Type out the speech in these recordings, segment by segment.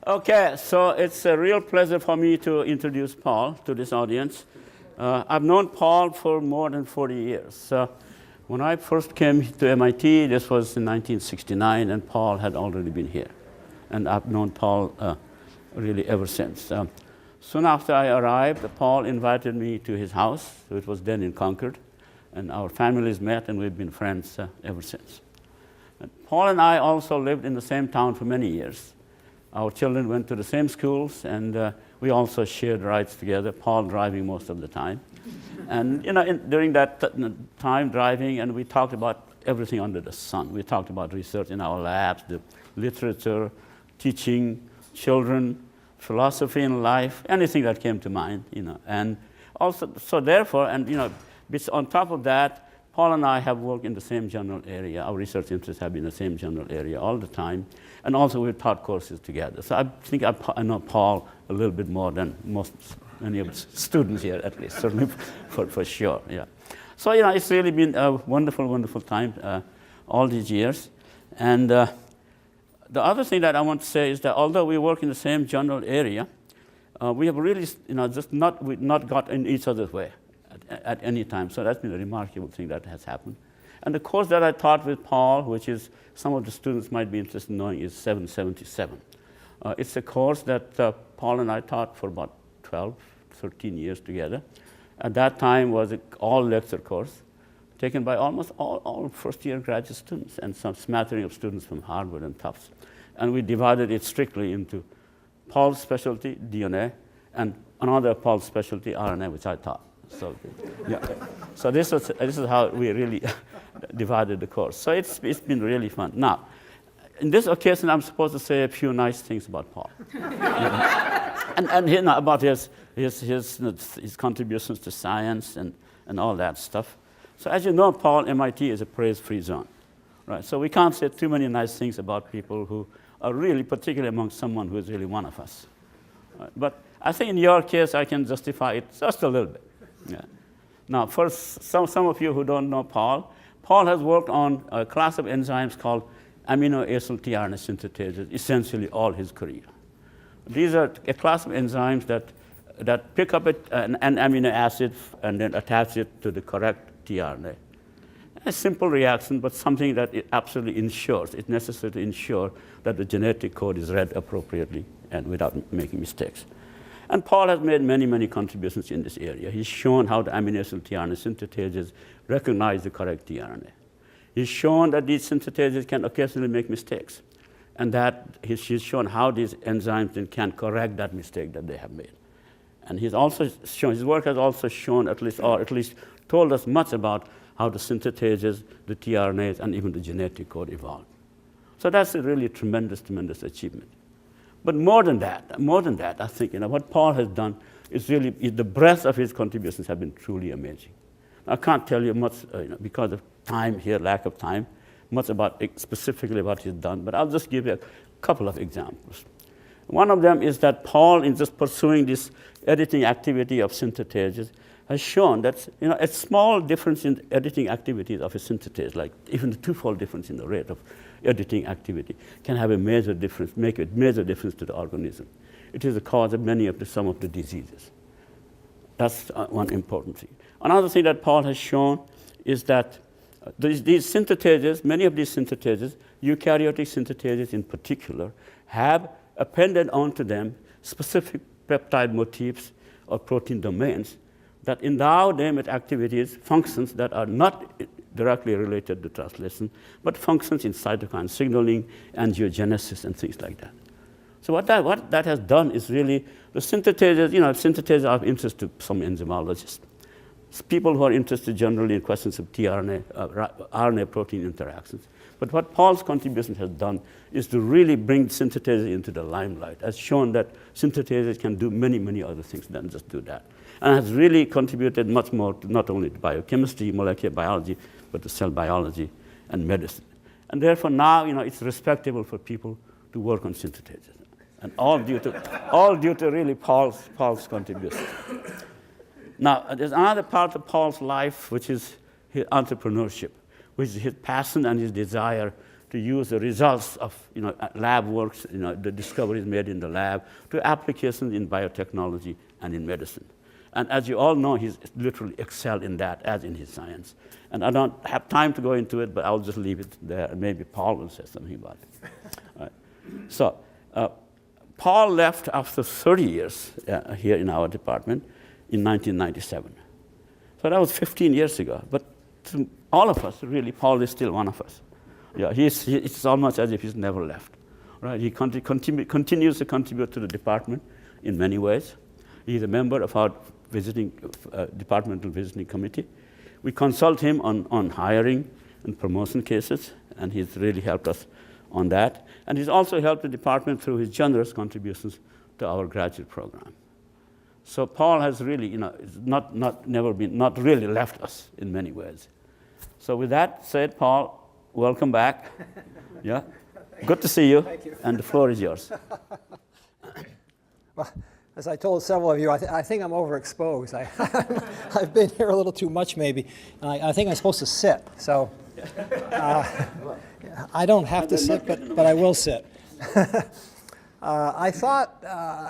Okay, so it's a real pleasure for me to introduce Paul to this audience. I've known Paul for more than 40 years. When I first came to MIT, this was in 1969, and Paul had already been here. And I've known Paul really ever since. Soon after I arrived, Paul invited me to his house, which was then in Concord, and our families met, and we've been friends ever since. And Paul and I also lived in the same town for many years. Our children went to the same schools, and we also shared rides together, Paul driving most of the time. And during that time driving, and we talked about everything under the sun. We talked about research in our labs, the literature, teaching, children, philosophy in life, anything that came to mind, And also, so therefore, on top of that, Paul and I have worked in the same general area. Our research interests have been in the same general area all the time. And also we've taught courses together. So I think I know Paul a little bit more than many of the students here, at least, certainly for sure, yeah. So, it's really been a wonderful, wonderful time all these years. And the other thing that I want to say is that although we work in the same general area, we have really, just not got in each other's way at any time. So that's been a remarkable thing that has happened. And the course that I taught with Paul, which is some of the students might be interested in knowing, is 777. It's a course that Paul and I taught for about 12, 13 years together. At that time was an all-lecture course taken by almost all first-year graduate students and some smattering of students from Harvard and Tufts. And we divided it strictly into Paul's specialty, DNA, and another Paul's specialty, RNA, which I taught. So, yeah. So this is how we really divided the course. So it's been really fun. Now, in this occasion, I'm supposed to say a few nice things about Paul, and about his contributions to science and all that stuff. So as you know, Paul, MIT is a praise-free zone, right? So we can't say too many nice things about people who are really, particularly among someone who is really one of us. Right? But I think in your case, I can justify it just a little bit. Yeah. Now, for some of you who don't know Paul has worked on a class of enzymes called amino acyl tRNA synthetases essentially all his career. These are a class of enzymes that pick up an amino acid and then attach it to the correct tRNA. A simple reaction, but something that it absolutely ensures, it's necessary to ensure that the genetic code is read appropriately and without making mistakes. And Paul has made many, many contributions in this area. He's shown how the amino acyl tRNA synthetases recognize the correct tRNA. He's shown that these synthetases can occasionally make mistakes, and that he's shown how these enzymes then can correct that mistake that they have made. And he's also shown, his work has also shown at least told us much about how the synthetases, the tRNAs, and even the genetic code evolved. So that's a really tremendous, tremendous achievement. But more than that, I think what Paul has done is the breadth of his contributions have been truly amazing. I can't tell you much because of time here, lack of time, much specifically about what he's done, but I'll just give you a couple of examples. One of them is that Paul, in just pursuing this editing activity of synthetases, has shown that a small difference in editing activities of a synthetase, like even a twofold difference in the rate of editing activity, can have a major difference, make a major difference to the organism. It is the cause of some of the diseases. That's one important thing. Another thing that Paul has shown is that these synthetases, many of these synthetases, eukaryotic synthetases in particular, have appended onto them specific peptide motifs or protein domains that endow them with activities, functions that are not directly related to translation, but functions in cytokine signaling, angiogenesis, and things like that. So what that has done is really the synthetases, synthetases are of interest to some enzymologists. People who are interested generally in questions of tRNA, RNA-protein interactions. But what Paul's contribution has done is to really bring synthetases into the limelight, has shown that synthetases can do many, many other things than just do that. And has really contributed much more to not only to biochemistry, molecular biology, but to cell biology and medicine. And therefore now, it's respectable for people to work on synthetases. And all due to really Paul's contribution. Now, there's another part of Paul's life, which is his entrepreneurship, which is his passion and his desire to use the results of lab works, the discoveries made in the lab, to applications in biotechnology and in medicine. And as you all know, he's literally excelled in that, as in his science. And I don't have time to go into it, but I'll just leave it there, and maybe Paul will say something about it. All right. So Paul left after 30 years here in our department in 1997. So that was 15 years ago. But to all of us, really, Paul is still one of us. Yeah, it's almost as if he's never left. Right? He continues to contribute to the department in many ways. He's a member of our departmental visiting committee. We consult him on hiring and promotion cases, and he's really helped us on that. And he's also helped the department through his generous contributions to our graduate program. So Paul has really, not really left us in many ways. So with that said, Paul, welcome back. Yeah, good to see you. Thank you. And the floor is yours. Well, as I told several of you, I think I'm overexposed. I've been here a little too much, maybe. And I think I'm supposed to sit. So I don't have to sit, but I will sit. I thought,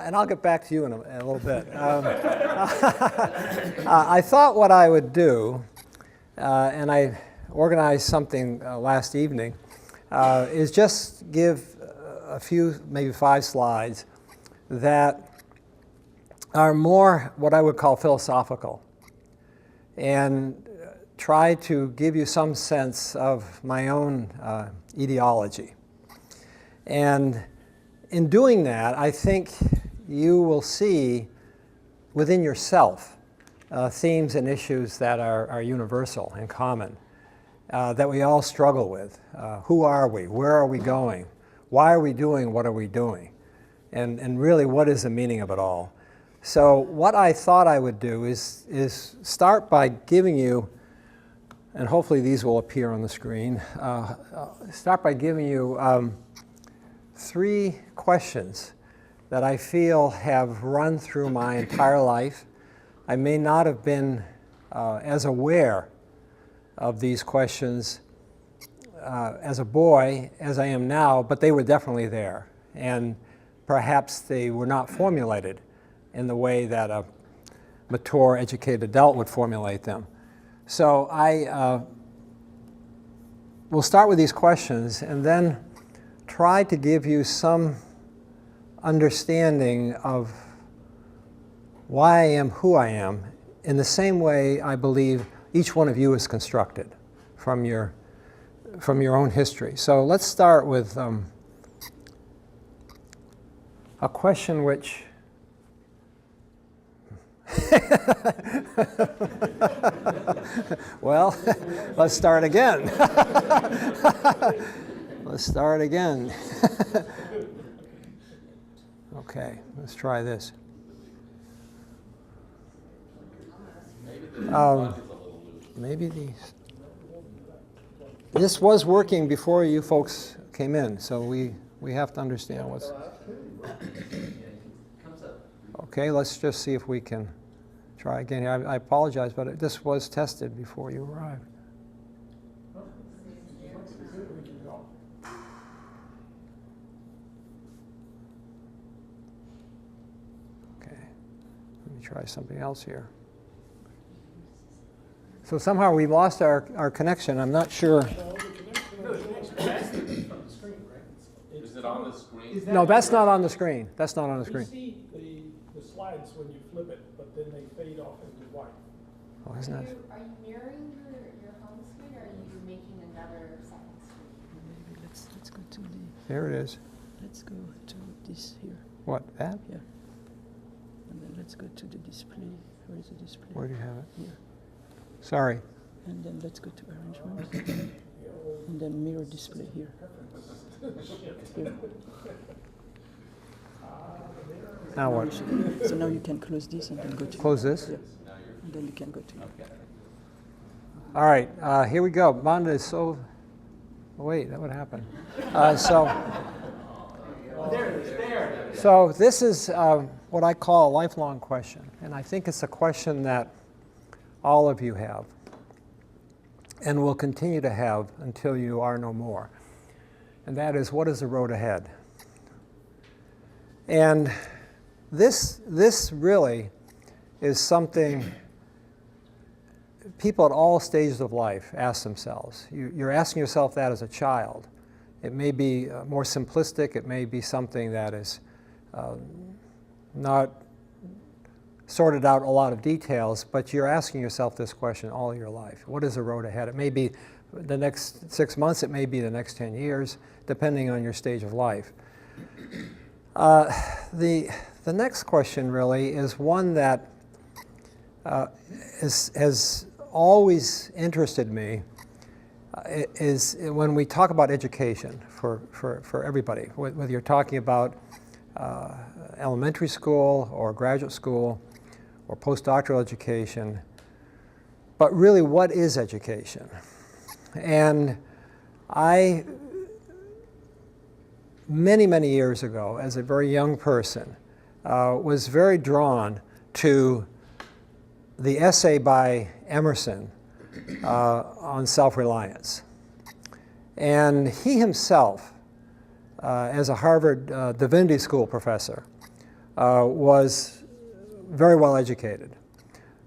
and I'll get back to you in a little bit. I thought what I would do, and I organized something last evening, is just give a few, maybe 5 slides that are more what I would call philosophical, and try to give you some sense of my own ideology. And in doing that, I think you will see within yourself themes and issues that are universal and common, that we all struggle with. Who are we? Where are we going? Why are we doing what are we doing? And really, what is the meaning of it all? So what I thought I would do is start by giving you, and hopefully these will appear on the screen, start by giving you 3 questions that I feel have run through my entire life. I may not have been as aware of these questions as a boy as I am now, but they were definitely there. And perhaps they were not formulated in the way that a mature, educated adult would formulate them. So I will start with these questions and then try to give you some understanding of why I am who I am in the same way I believe each one of you is constructed from your own history. So let's start with a question which well, let's start again. Let's start again. Okay, let's try this. Maybe this was working before you folks came in, so we have to understand what's. Okay, let's just see if we can try again. I apologize, but this was tested before you arrived. Okay, let me try something else here. So somehow we lost our connection. I'm not sure. Is it on the screen? No, that's not on the screen. That's not on the screen. You see the slides when you flip it, but then they fade off into white. Oh, isn't that? Are you mirroring your home screen, or are you making another second screen? Maybe let's go to the. There it is. Let's go to this here. What, that? Yeah. And then let's go to the display. Where is the display? Where do you have it? Here. Sorry. And then let's go to arrangement. And then mirror display here. Here. Now what? So now you can close this and then go to. Close this? Yeah. And then you can go to. All right, here we go. Manda is so. Oh, wait, that would happen. So this is what I call a lifelong question, and I think it's a question that all of you have and will continue to have until you are no more. and that is, what is the road ahead? And this really is something people at all stages of life ask themselves. You're asking yourself that as a child. It may be more simplistic. It may be something that is not sorted out a lot of details, but you're asking yourself this question all your life. What is the road ahead? It may be the next 6 months. It may be the next 10 years, depending on your stage of life. The next question really is one that has always interested me, is when we talk about education for everybody, whether you're talking about elementary school or graduate school or postdoctoral education, but really, what is education? And I, many years ago, as a very young person, was very drawn to the essay by Emerson on self-reliance. And he himself, as a Harvard Divinity School professor, was very well educated,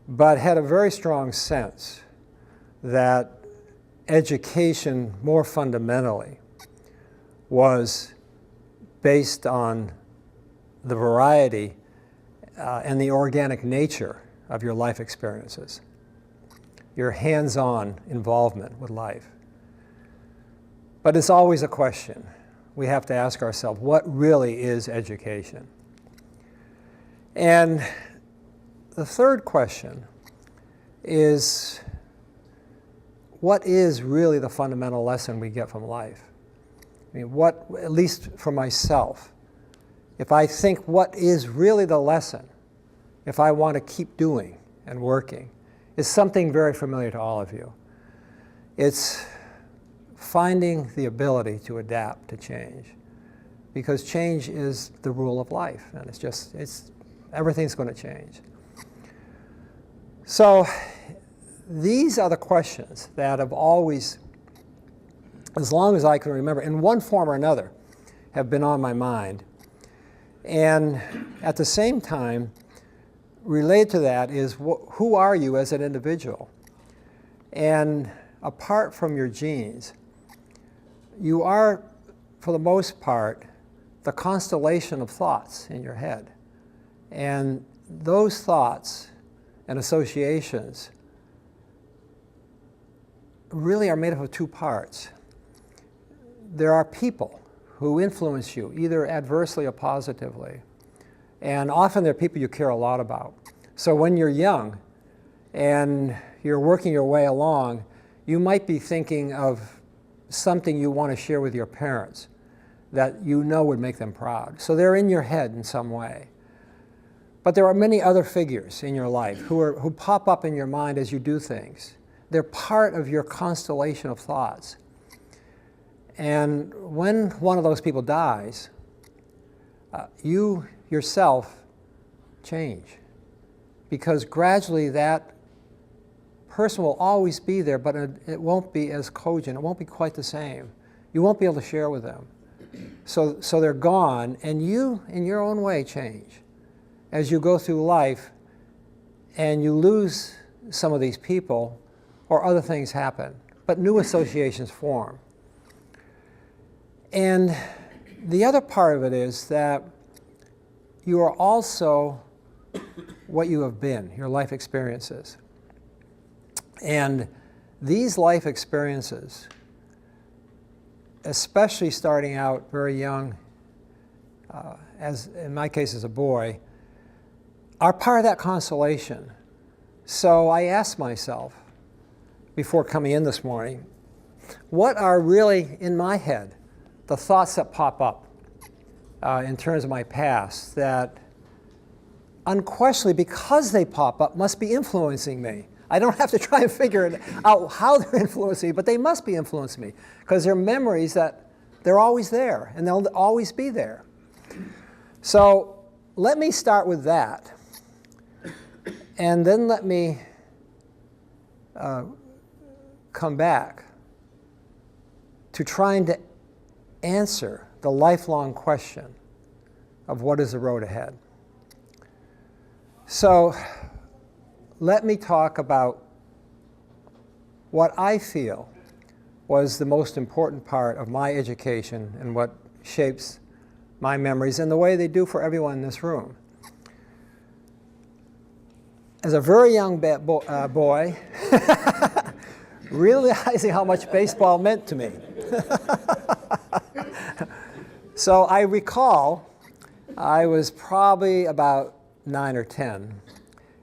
but had a very strong sense that education more fundamentally was based on the variety and the organic nature of your life experiences, your hands-on involvement with life. But it's always a question. We have to ask ourselves, what really is education? And the third question is, what is really the fundamental lesson we get from life? I mean, what, at least for myself, if I think what is really the lesson, if I want to keep doing and working, is something very familiar to all of you. It's finding the ability to adapt to change, because change is the rule of life, and everything's going to change. So these are the questions that have always, as long as I can remember, in one form or another, have been on my mind. And at the same time, related to that is, who are you as an individual? And apart from your genes, you are, for the most part, the constellation of thoughts in your head. And those thoughts and associations really are made up of two parts. There are people who influence you, either adversely or positively. And often they're people you care a lot about. So when you're young and you're working your way along, you might be thinking of something you want to share with your parents that you know would make them proud. So they're in your head in some way. But there are many other figures in your life who pop up in your mind as you do things. They're part of your constellation of thoughts. And when one of those people dies, you yourself change, because gradually that person will always be there, but it won't be as cogent. It won't be quite the same. You won't be able to share with them. So they're gone, and you, in your own way, change as you go through life, and you lose some of these people, or other things happen, but new associations form. And the other part of it is that you are also what you have been, your life experiences. And these life experiences, especially starting out very young, as in my case as a boy, are part of that constellation. So I asked myself, before coming in this morning, what are really in my head the thoughts that pop up in terms of my past that unquestionably, because they pop up, must be influencing me. I don't have to try and figure out how they're influencing me, but they must be influencing me, because they're memories that they're always there, and they'll always be there. So let me start with that, and then let me come back to trying to answer the lifelong question of what is the road ahead. So let me talk about what I feel was the most important part of my education and what shapes my memories in the way they do for everyone in this room. As a very young boy, realizing how much baseball meant to me. So I recall I was probably about 9 or 10,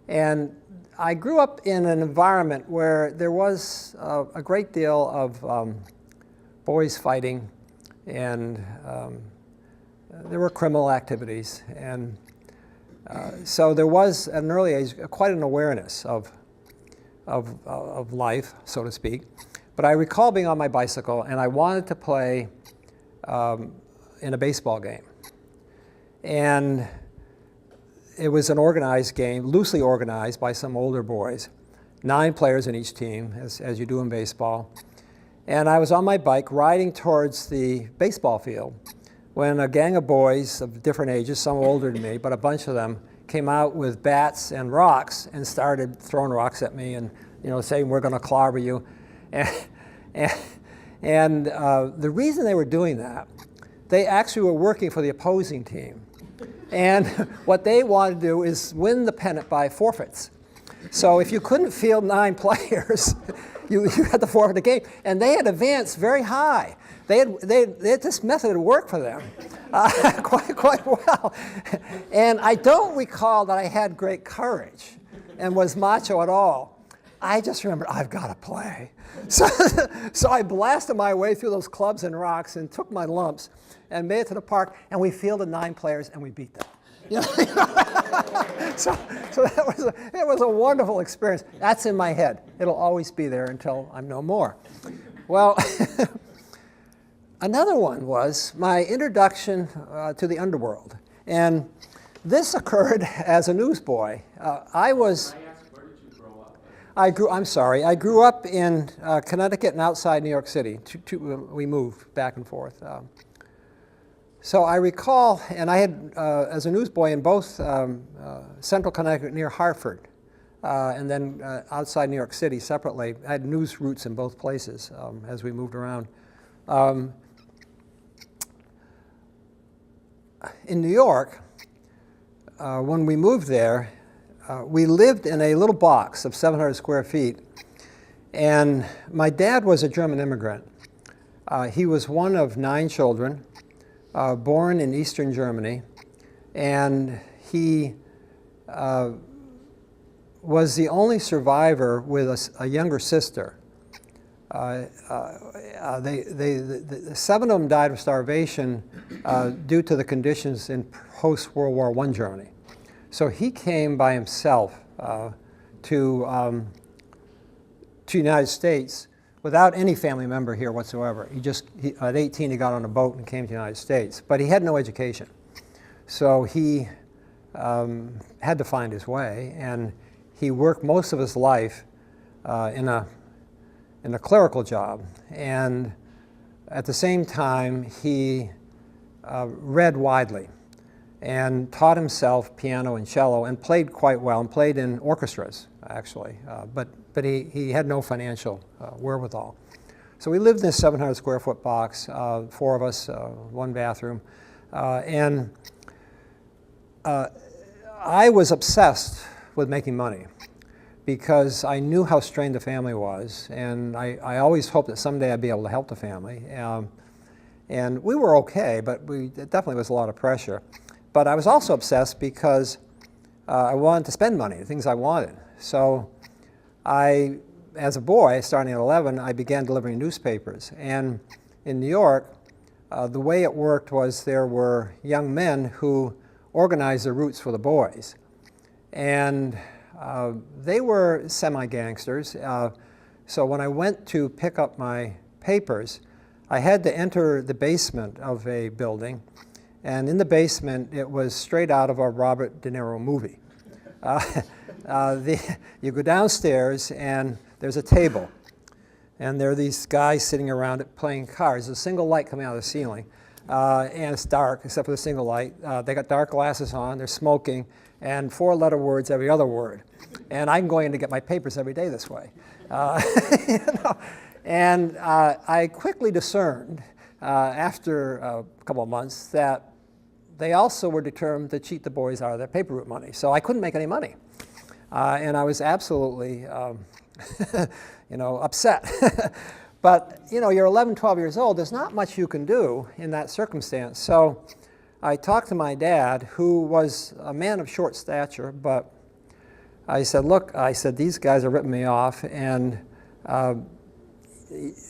and I grew up in an environment where there was a great deal of boys fighting, and there were criminal activities, and so there was at an early age quite an awareness of life, so to speak. But I recall being on my bicycle, and I wanted to play in a baseball game. And it was an organized game, loosely organized by some older boys, 9 players in each team, as you do in baseball. And I was on my bike riding towards the baseball field when a gang of boys of different ages, some older than me, but a bunch of them, came out with bats and rocks and started throwing rocks at me and saying, "We're going to clobber you." And the reason they were doing that, they actually were working for the opposing team. And what they wanted to do is win the pennant by forfeits. So if you couldn't field 9 players, you had to forfeit the game. And they had advanced very high. They had this method of work for them quite well. And I don't recall that I had great courage and was macho at all. I just remember, I've got to play. So I blasted my way through those clubs and rocks and took my lumps and made it to the park, and we fielded 9 players and we beat them. So it was a wonderful experience. That's in my head. It'll always be there until I'm no more. Well, another one was my introduction to the underworld. And this occurred as a newsboy. I grew up in Connecticut and outside New York City. We moved back and forth. So I recall, and I had, as a newsboy in both central Connecticut near Hartford, and then outside New York City separately. I had news routes in both places as we moved around. In New York, when we moved there, we lived in a little box of 700 square feet, and my dad was a German immigrant. He was one of 9 children, born in Eastern Germany, and he was the only survivor with a younger sister. 7 of them died of starvation due to the conditions in post-World War I Germany. So he came by himself to the United States without any family member here whatsoever. At 18, he got on a boat and came to the United States. But he had no education. So he had to find his way, and he worked most of his life in a clerical job. And at the same time, he read widely and taught himself piano and cello and played quite well and played in orchestras, actually. But he had no financial wherewithal. So we lived in a 700 square foot box, 4 of us, 1 bathroom. And I was obsessed with making money because I knew how strained the family was, and I always hoped that someday I'd be able to help the family. And we were okay, but it definitely was a lot of pressure. But I was also obsessed because I wanted to spend money, the things I wanted. So as a boy, starting at 11, I began delivering newspapers. And in New York, the way it worked was there were young men who organized the routes for the boys. And they were semi-gangsters. So when I went to pick up my papers, I had to enter the basement of a building. And in the basement, it was straight out of a Robert De Niro movie. You go downstairs, and there's a table. And there are these guys sitting around it playing cards. There's a single light coming out of the ceiling. and it's dark except for the single light. They got dark glasses on, they're smoking, and 4-letter words every other word. And I'm going to get my papers every day this way. You know? And I quickly discerned after a couple of months that they also were determined to cheat the boys out of their paper route money. So I couldn't make any money. And I was absolutely you know, upset. But you know, you're 11, 12 years old. There's not much you can do in that circumstance. So I talked to my dad, who was a man of short stature, but I said, look, I said, these guys are ripping me off, and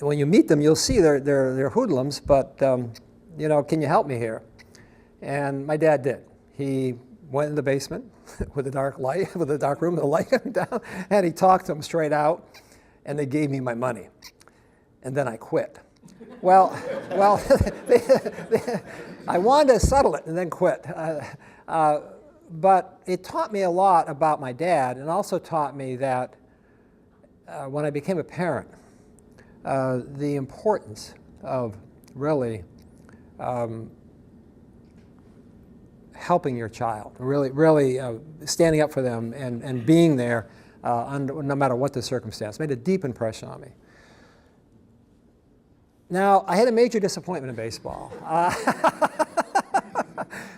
when you meet them, you'll see they're hoodlums, but you know, can you help me here? And my dad did. He went in the basement with a dark light, with a dark room, with the light coming down, and he talked to them straight out, and they gave me my money. And then I quit. Well, I wanted to settle it and then quit. But it taught me a lot about my dad, and also taught me that when I became a parent, the importance of really helping your child, really standing up for them and being there no matter what the circumstance. Made a deep impression on me. Now, I had a major disappointment in baseball.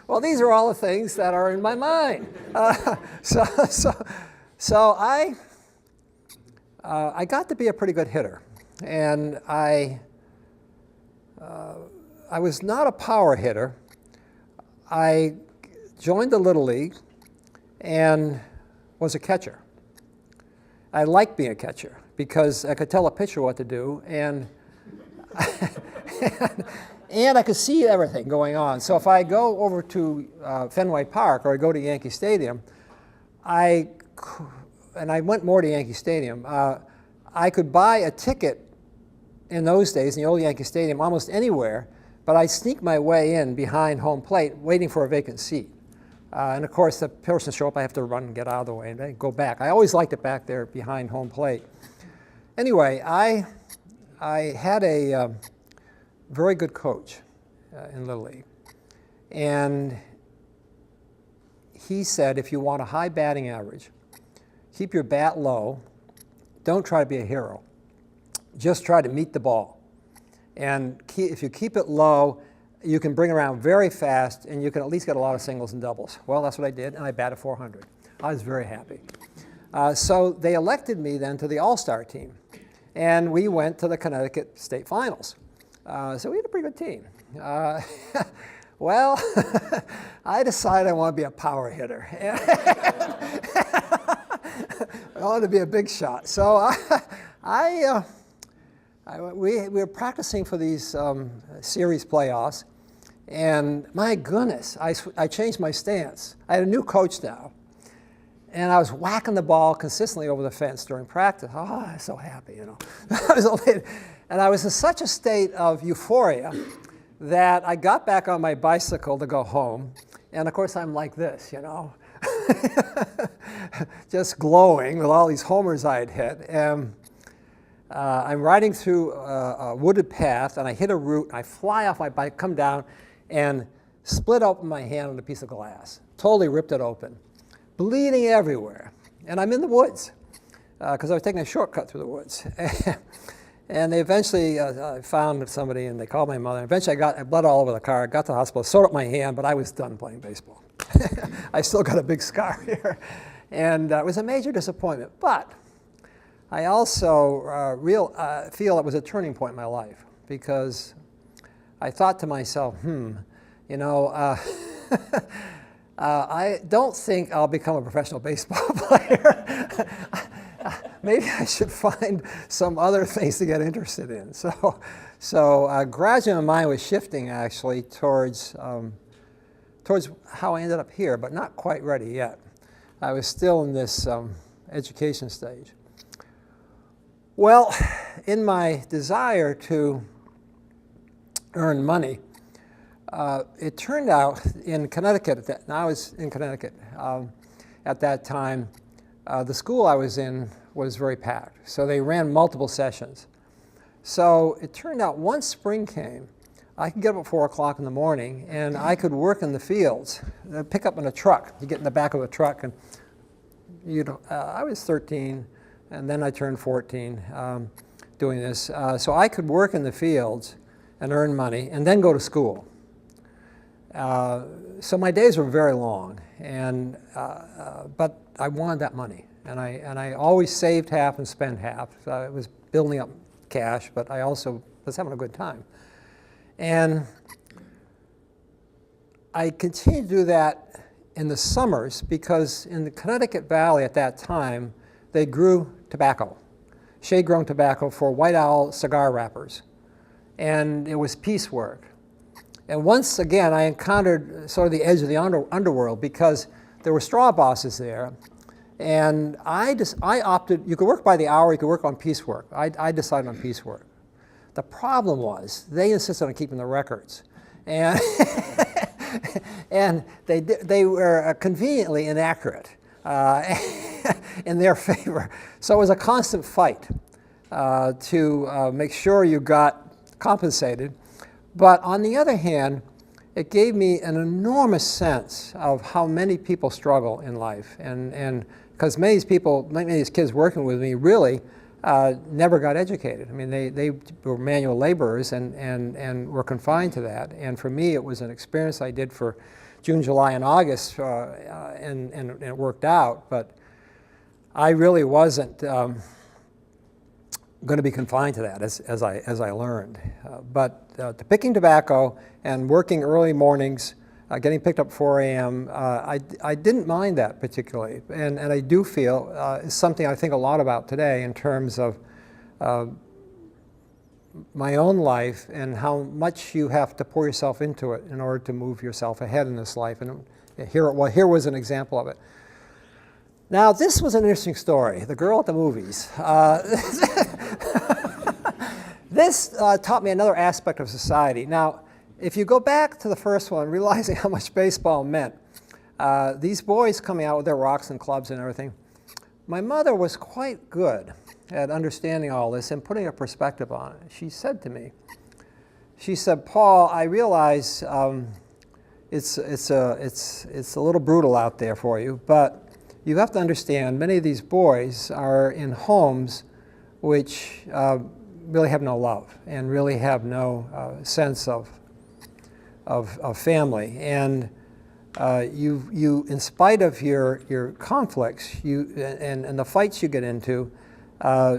Well, these are all the things that are in my mind. So I got to be a pretty good hitter, and I was not a power hitter. I joined the Little League and was a catcher. I liked being a catcher because I could tell a pitcher what to do, and and I could see everything going on. So if I go over to Fenway Park or I go to Yankee Stadium, and I went more to Yankee Stadium, I could buy a ticket in those days in the old Yankee Stadium almost anywhere, but I'd sneak my way in behind home plate waiting for a vacant seat. And of course, the person show up, I have to run and get out of the way and then go back. I always liked it back there behind home plate. Anyway, I had a very good coach in Little League. And he said, if you want a high batting average, keep your bat low. Don't try to be a hero. Just try to meet the ball. And if you keep it low, you can bring it around very fast, and you can at least get a lot of singles and doubles. Well, that's what I did, and I batted .400. I was very happy. So they elected me then to the All-Star team. And we went to the Connecticut State Finals. So we had a pretty good team. Well, I decided I want to be a power hitter. I wanted to be a big shot. So we were practicing for these series playoffs. And my goodness, I changed my stance. I had a new coach now. And I was whacking the ball consistently over the fence during practice. Oh, I was so happy, you know. And I was in such a state of euphoria that I got back on my bicycle to go home. And of course, I'm like this, you know, just glowing with all these homers I had hit. And I'm riding through a wooded path, and I hit a root. I fly off my bike, come down, and split open my hand on a piece of glass. Totally ripped it open. Bleeding everywhere. And I'm in the woods because I was taking a shortcut through the woods. And they eventually found somebody, and they called my mother. Eventually I bled all over the car. I got to the hospital, sewed up my hand, but I was done playing baseball. I still got a big scar here. And it was a major disappointment. But I also feel it was a turning point in my life, because I thought to myself, you know, I don't think I'll become a professional baseball player. Maybe I should find some other things to get interested in. So gradually my mind was shifting actually towards how I ended up here, but not quite ready yet. I was still in this education stage. Well, in my desire to earn money, it turned out in Connecticut, I was in Connecticut at that time, the school I was in was very packed. So they ran multiple sessions. So it turned out once spring came, I could get up at 4 o'clock in the morning, and I could work in the fields, pick up in a truck. You get in the back of a truck, and I was 13, and then I turned 14 doing this. So I could work in the fields and earn money, and then go to school. So my days were very long, and but I wanted that money, and I always saved half and spent half. So I was building up cash, but I also was having a good time. And I continued to do that in the summers because in the Connecticut Valley at that time, they grew tobacco, shade-grown tobacco for White Owl cigar wrappers. And it was piecework. And once again, I encountered sort of the edge of the underworld because there were straw bosses there. And I opted, you could work by the hour, you could work on piecework. I decided on piecework. The problem was they insisted on keeping the records. And, and they were conveniently inaccurate in their favor. So it was a constant fight to make sure you got compensated. But on the other hand, it gave me an enormous sense of how many people struggle in life. And because many of these kids working with me really never got educated. I mean, they were manual laborers and were confined to that. And for me, it was an experience I did for June, July, and August, and it worked out. But I really wasn't going to be confined to that as I learned. But picking tobacco and working early mornings, getting picked up at 4 a.m., I didn't mind that particularly. And I do feel it's something I think a lot about today in terms of my own life and how much you have to pour yourself into it in order to move yourself ahead in this life. And here was an example of it. Now, this was an interesting story, the girl at the movies. This taught me another aspect of society. Now, if you go back to the first one, realizing how much baseball meant, these boys coming out with their rocks and clubs and everything, my mother was quite good at understanding all this and putting a perspective on it. She said to me, she said, "Paul, I realize it's a little brutal out there for you, but you have to understand many of these boys are in homes which really have no love and really have no sense of family. And you, in spite of your conflicts and the fights you get into,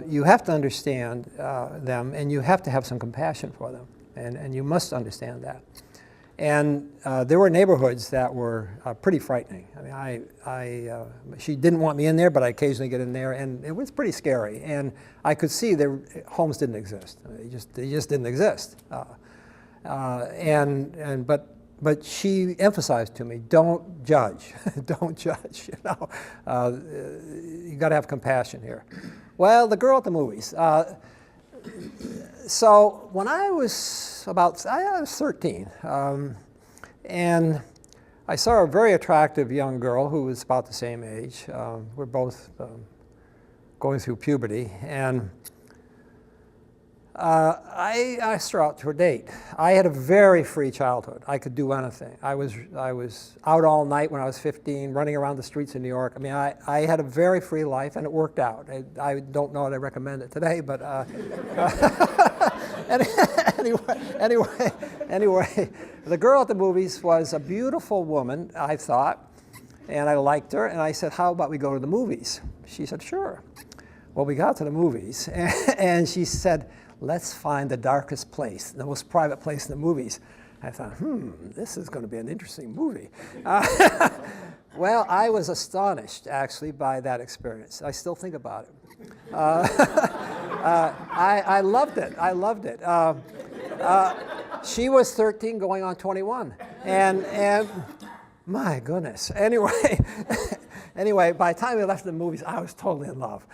you have to understand them, and you have to have some compassion for them, and you must understand that." And there were neighborhoods that were pretty frightening. I mean, she didn't want me in there, but I occasionally get in there, and it was pretty scary. And I could see their homes didn't exist. They just didn't exist. But she emphasized to me, don't judge, don't judge. You know, you got to have compassion here. Well, the girl at the movies. So when I was 13, and I saw a very attractive young girl who was about the same age. We're both going through puberty, and I asked her out to a date. I had a very free childhood. I could do anything. I was out all night when I was 15, running around the streets of New York. I mean, I had a very free life, and it worked out. I don't know that I recommend it today, but anyway, the girl at the movies was a beautiful woman, I thought, and I liked her. And I said, "How about we go to the movies?" She said, "Sure." Well, we got to the movies, and she said, "Let's find the darkest place, the most private place in the movies." I thought, this is going to be an interesting movie. Well, I was astonished, actually, by that experience. I still think about it. I loved it. I loved it. She was 13 going on 21. And my goodness. Anyway, by the time we left the movies, I was totally in love.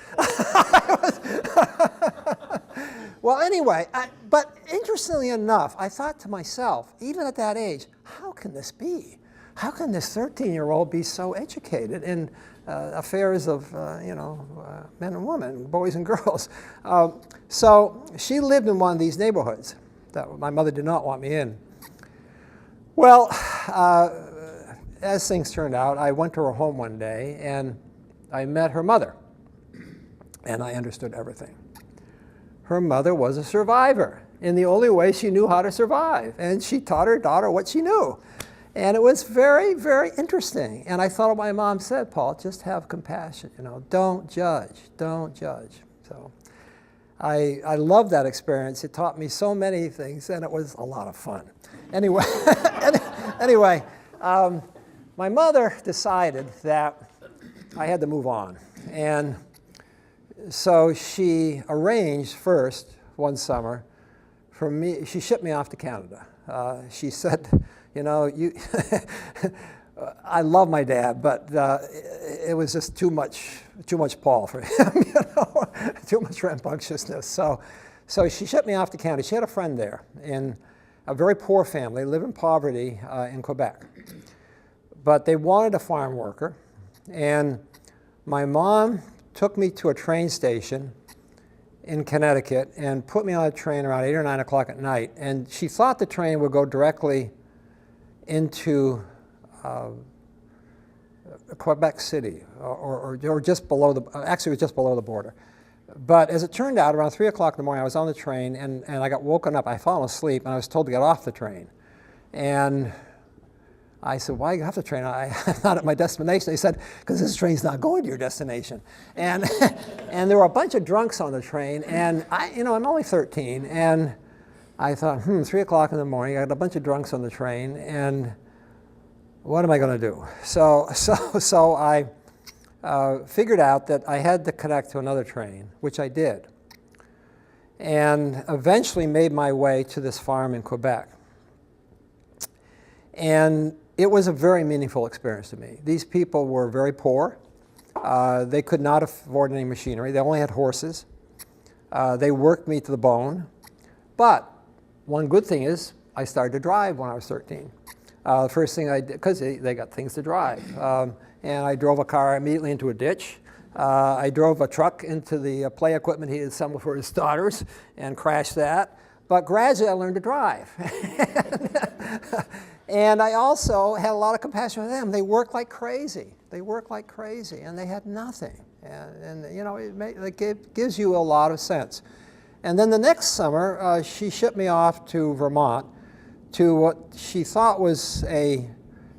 Well, anyway, but interestingly enough, I thought to myself, even at that age, how can this be? How can this 13-year-old be so educated in affairs of, men and women, boys and girls? So she lived in one of these neighborhoods. My mother did not want me in. Well, as things turned out, I went to her home one day and I met her mother, and I understood everything. Her mother was a survivor in the only way she knew how to survive, and she taught her daughter what she knew. And it was very, very interesting. And I thought what my mom said, Paul, just have compassion, don't judge, don't judge. So I love that experience. It taught me so many things, and it was a lot of fun. Anyway, my mother decided that I had to move on. And so she arranged first, one summer, for me, she shipped me off to Canada. She said, I love my dad, but it was just too much Paul for him, too much rambunctiousness. So she shipped me off to Canada. She had a friend there in a very poor family, lived in poverty in Quebec. But they wanted a farm worker, and my mom took me to a train station in Connecticut and put me on a train around 8 or 9 o'clock at night. And she thought the train would go directly into Quebec City, or just below actually it was just below the border. But as it turned out, around 3 o'clock in the morning, I was on the train, and I got woken up. I fallen asleep, and I was told to get off the train. And I said, why get off the train? I'm not at my destination. They said, because this train's not going to your destination. And and there were a bunch of drunks on the train, and I'm only 13, and I thought, 3 o'clock in the morning, I got a bunch of drunks on the train, and what am I going to do? So I figured out that I had to connect to another train, which I did, and eventually made my way to this farm in Quebec. And it was a very meaningful experience to me. These people were very poor. They could not afford any machinery. They only had horses. They worked me to the bone. But one good thing is I started to drive when I was 13. The first thing I did, because they got things to drive. And I drove a car immediately into a ditch. I drove a truck into the play equipment he had assembled for his daughters and crashed that. But gradually I learned to drive. And I also had a lot of compassion for them. They worked like crazy. And they had nothing. And it gives you a lot of sense. And then the next summer, she shipped me off to Vermont to what she thought was a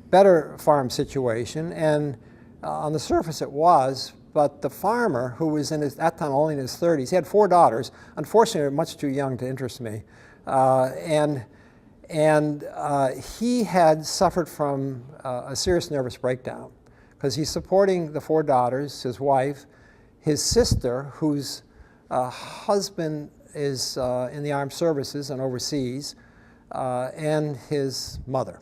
better farm situation. And on the surface it was, but the farmer, who was at that time only in his 30s, he had 4 daughters. Unfortunately, they were much too young to interest me. And he had suffered from a serious nervous breakdown because he's supporting the 4 daughters, his wife, his sister, whose husband is in the armed services and overseas, and his mother,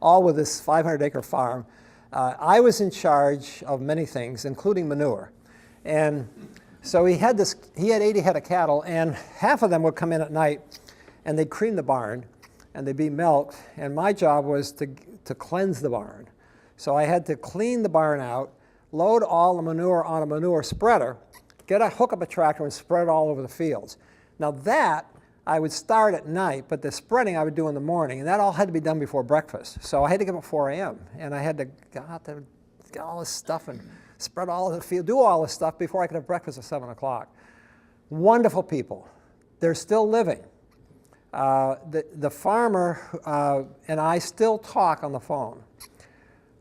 all with this 500-acre farm. I was in charge of many things, including manure. And so he had 80 head of cattle, and half of them would come in at night, and they'd cream the barn, and they'd be milked, and my job was to cleanse the barn. So I had to clean the barn out, load all the manure on a manure spreader, hook up a tractor and spread it all over the fields. Now that I would start at night, but the spreading I would do in the morning, and that all had to be done before breakfast. So I had to get up at 4 a.m., and I had to get all this stuff and spread all of the field, do all this stuff before I could have breakfast at 7 o'clock. Wonderful people. They're still living. The farmer and I still talk on the phone.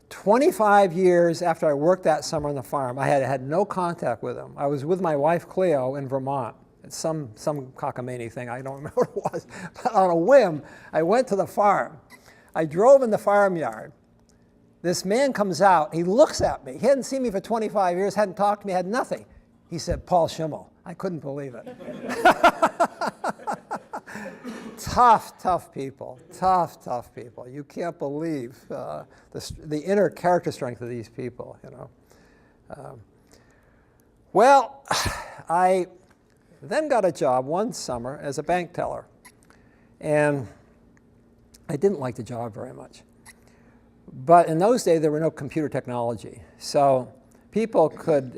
25 years after I worked that summer on the farm, I had no contact with him. I was with my wife Cleo in Vermont. It's some cockamamie thing, I don't remember what it was. But on a whim, I went to the farm. I drove in the farmyard. This man comes out, he looks at me. He hadn't seen me for 25 years, hadn't talked to me, had nothing. He said, Paul Schimmel. I couldn't believe it. Tough people. You can't believe the inner character strength of these people, Well, I then got a job one summer as a bank teller. And I didn't like the job very much. But in those days, there were no computer technology. So people could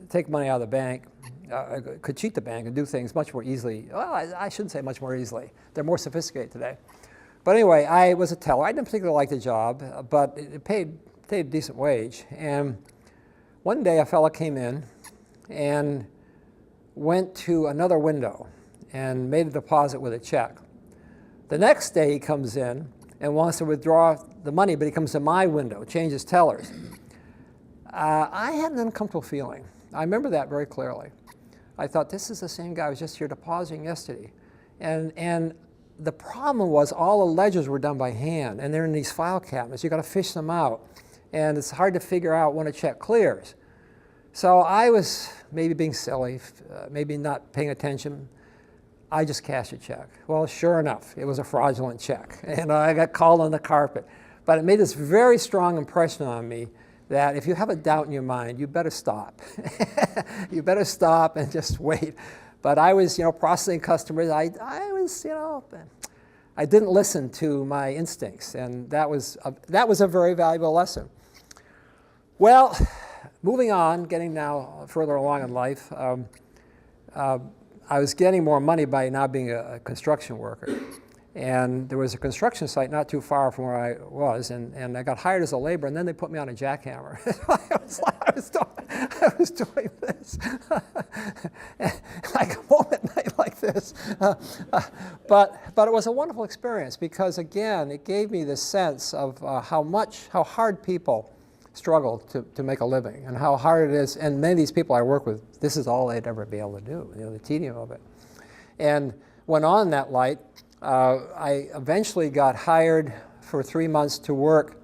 take money out of the bank could cheat the bank and do things much more easily. Well, I shouldn't say much more easily. They're more sophisticated today. But anyway, I was a teller. I didn't particularly like the job, but it paid a decent wage. And one day a fellow came in and went to another window and made a deposit with a check. The next day he comes in and wants to withdraw the money, but he comes to my window, changes tellers. I had an uncomfortable feeling. I remember that very clearly. I thought, this is the same guy who was just here depositing yesterday. And the problem was all the ledgers were done by hand, and they're in these file cabinets. You've got to fish them out, and it's hard to figure out when a check clears. So I was maybe being silly, maybe not paying attention. I just cashed a check. Well, sure enough, it was a fraudulent check, and I got called on the carpet. But it made this very strong impression on me that if you have a doubt in your mind, you better stop. You better stop and just wait. But I was, processing customers. I was, I didn't listen to my instincts, and that was a very valuable lesson. Well, moving on, getting now further along in life, I was getting more money by now being a construction worker. And there was a construction site not too far from where I was, and I got hired as a laborer, and then they put me on a jackhammer. I was doing this. I come home at night like this. But it was a wonderful experience because, again, it gave me the sense of how hard people struggle to make a living and how hard it is. And many of these people I work with, this is all they'd ever be able to do, the tedium of it. And went on in that light. I eventually got hired for 3 months to work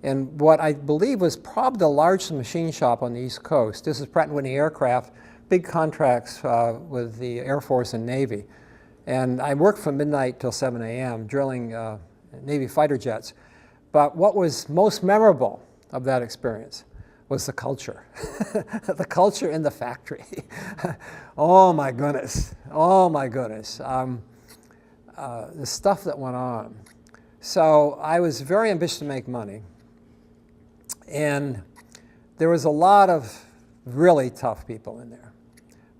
in what I believe was probably the largest machine shop on the East Coast. This is Pratt & Whitney Aircraft, big contracts with the Air Force and Navy. And I worked from midnight till 7 a.m. drilling Navy fighter jets. But what was most memorable of that experience was the culture. The culture in the factory. Oh my goodness. Oh my goodness. The stuff that went on. So I was very ambitious to make money. And there was a lot of really tough people in there.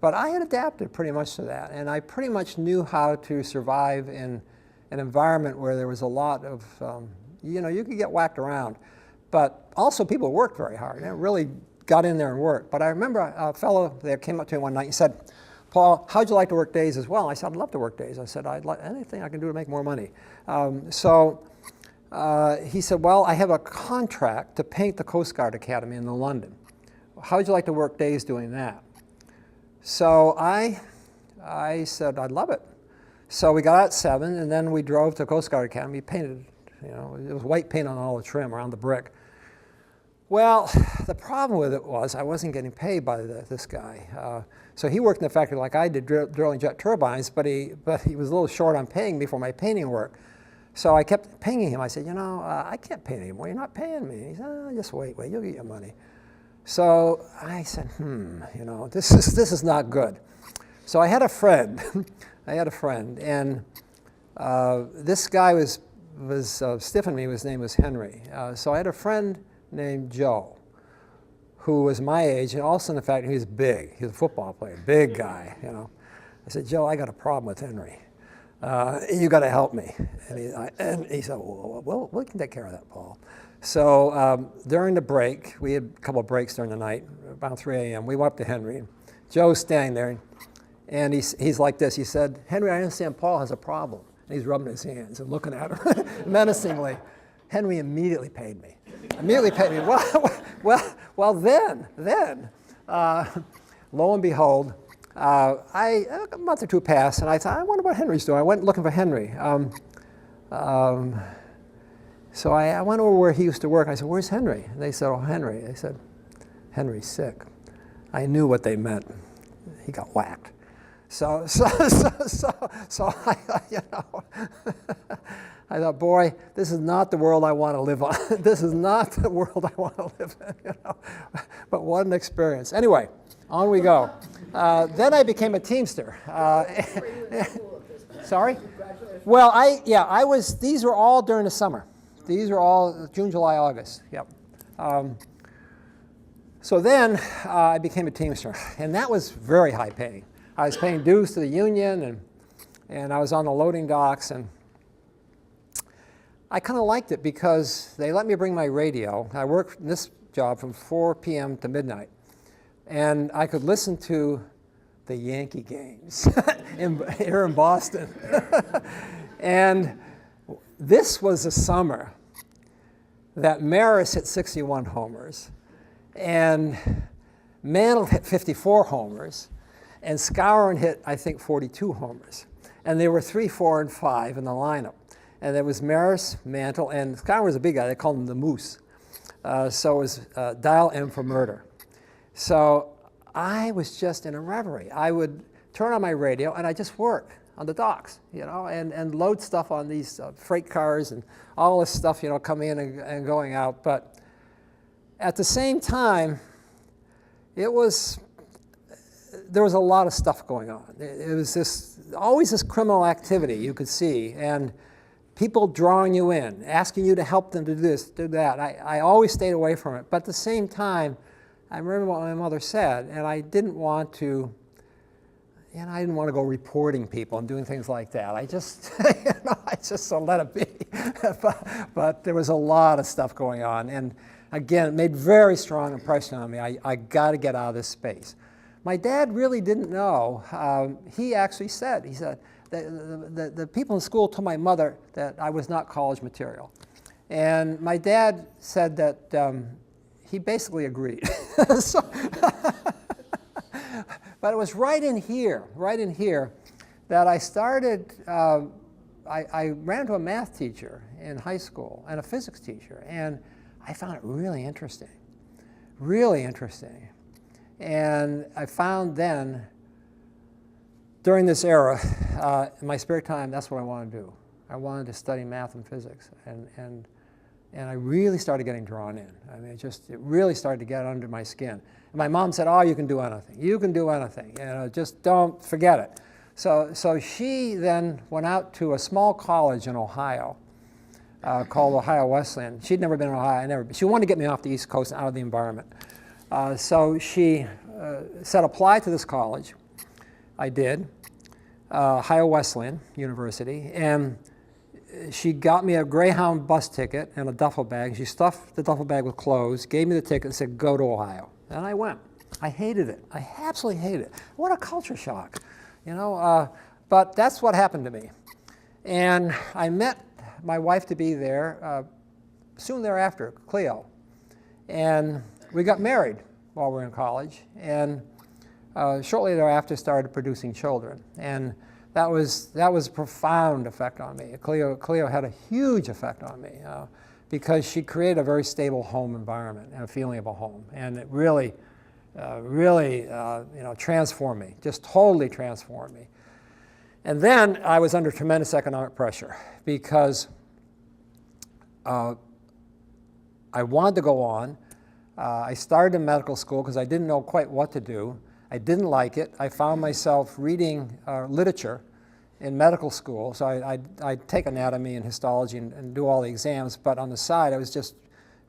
But I had adapted pretty much to that. And I pretty much knew how to survive in an environment where there was a lot of, you could get whacked around. But also people worked very hard and really got in there and worked. But I remember a fellow there came up to me one night and said, Paul, how'd you like to work days as well? I said, I'd love to work days. I said, I'd like anything I can do to make more money. He said, well, I have a contract to paint the Coast Guard Academy in London. How'd you like to work days doing that? So I said, I'd love it. So we got out at 7, and then we drove to Coast Guard Academy, painted, it was white paint on all the trim around the brick. Well, the problem with it was I wasn't getting paid by this guy. So he worked in the factory like I did, drilling jet turbines, but he was a little short on paying me for my painting work. So I kept paying him. I said, I can't paint anymore. You're not paying me. He said, just wait, you'll get your money. So I said, this is not good. So I had a friend. And this guy was stiffing me. His name was Henry. So I had a friend named Joe, who was my age, and also in the fact he was big. He was a football player, big guy, I said, Joe, I got a problem with Henry. You got to help me. And he said, well, we can take care of that, Paul. So during the break, we had a couple of breaks during the night, about 3 a.m., we went up to Henry. And Joe's standing there, and he's like this. He said, Henry, I understand Paul has a problem. And he's rubbing his hands and looking at him menacingly. Henry immediately paid me. Well, then, lo and behold, a month or two passed, and I thought, I wonder what Henry's doing. I went looking for Henry. So I went over where he used to work. I said, where's Henry? And they said, oh, Henry. They said, Henry's sick. I knew what they meant. He got whacked. So I, I thought, boy, this is not the world I want to live on. This is not the world I want to live in. But what an experience. Anyway, on we go. Then I became a Teamster. Sorry? Well, I was. These were all during the summer. These were all June, July, August. Yep. So then I became a Teamster, and that was very high paying. I was paying dues to the union, and I was on the loading docks, and I kind of liked it because they let me bring my radio. I worked in this job from 4 p.m. to midnight, and I could listen to the Yankee games here in Boston. And this was the summer that Maris hit 61 homers, and Mantle hit 54 homers, and Skowron hit, I think, 42 homers. And there were 3, 4, and 5 in the lineup. And there was Maris, Mantle, and Skowron was a big guy. They called him the Moose. So it was dial M for murder. So I was just in a reverie. I would turn on my radio, and I just work on the docks, you know, and load stuff on these freight cars and all this stuff, you know, coming in and going out. But at the same time, there was a lot of stuff going on. It was always this criminal activity you could see, and people drawing you in, asking you to help them do this, do that. I always stayed away from it. But at the same time, I remember what my mother said, and I didn't want to, you know, I didn't want to go reporting people and doing things like that. I just, you know, I just let it be. but there was a lot of stuff going on, and again, it made very strong impression on me. I got to get out of this space. My dad really didn't know. He actually said, the people in school told my mother that I was not college material. And my dad said that he basically agreed. But it was right in here that I started, I ran into a math teacher in high school and a physics teacher, and I found it really interesting, really interesting. And I found then, during this era, in my spare time, that's what I wanted to do. I wanted to study math and physics, and I really started getting drawn in. I mean, it really started to get under my skin. And my mom said, "Oh, you can do anything. You can do anything. You know, just don't forget it." So she then went out to a small college in Ohio called Ohio Wesleyan. She'd never been in Ohio. She wanted to get me off the East Coast and out of the environment. So she said, "Apply to this college." I did, Ohio Wesleyan University, and she got me a Greyhound bus ticket and a duffel bag. She stuffed the duffel bag with clothes, gave me the ticket, and said, "Go to Ohio." And I went. I hated it. I absolutely hated it. What a culture shock, you know. But that's what happened to me. And I met my wife-to-be there soon thereafter, Cleo. And we got married while we were in college. And shortly thereafter started producing children. And that was a profound effect on me. Cleo had a huge effect on me because she created a very stable home environment and a feeling of a home. And it really, you know, transformed me, just totally transformed me. And then I was under tremendous economic pressure because I wanted to go on. I started in medical school because I didn't know quite what to do. I didn't like it. I found myself reading literature in medical school. So I'd take anatomy and histology and do all the exams, but on the side I was just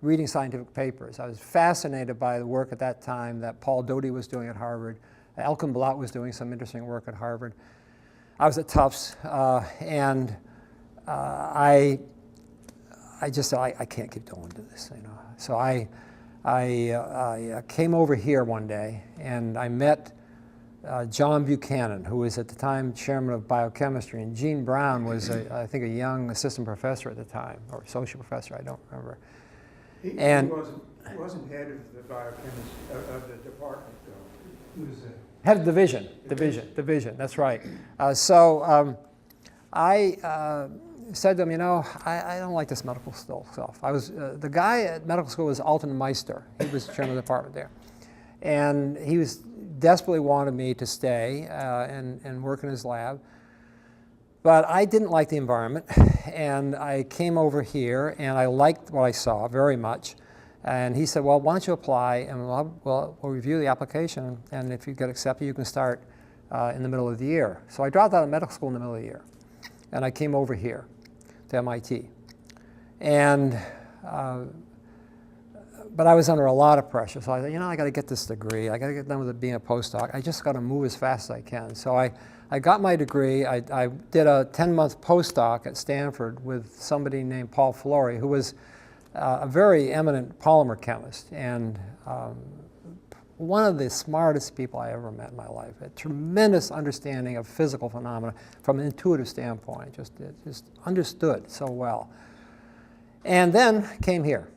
reading scientific papers. I was fascinated by the work at that time that Paul Doty was doing at Harvard. Elkin Blatt was doing some interesting work at Harvard. I was at Tufts, and I just said, I can't keep doing this, you know. So I came over here one day, and I met John Buchanan, who was at the time chairman of biochemistry, and Gene Brown was, I think, a young assistant professor at the time, or associate professor, I don't remember. He wasn't head of the biochemistry, of the department, though. Who was that? Head of division, that's right. So I said to him, you know, I don't like this medical stuff. The guy at medical school was Alton Meister. He was chairman of the department there. And he was desperately wanted me to stay and work in his lab. But I didn't like the environment, and I came over here, and I liked what I saw very much. And he said, well, why don't you apply, and we'll review the application, and if you get accepted, you can start in the middle of the year. So I dropped out of medical school in the middle of the year, and I came over here to MIT. And but I was under a lot of pressure. So I thought, I got to get this degree. I got to get done with it being a postdoc. I just got to move as fast as I can. So I got my degree. I did a 10-month postdoc at Stanford with somebody named Paul Schimmel, who was a very eminent polymer chemist and one of the smartest people I ever met in my life. A tremendous understanding of physical phenomena from an intuitive standpoint. Just understood so well. And then came here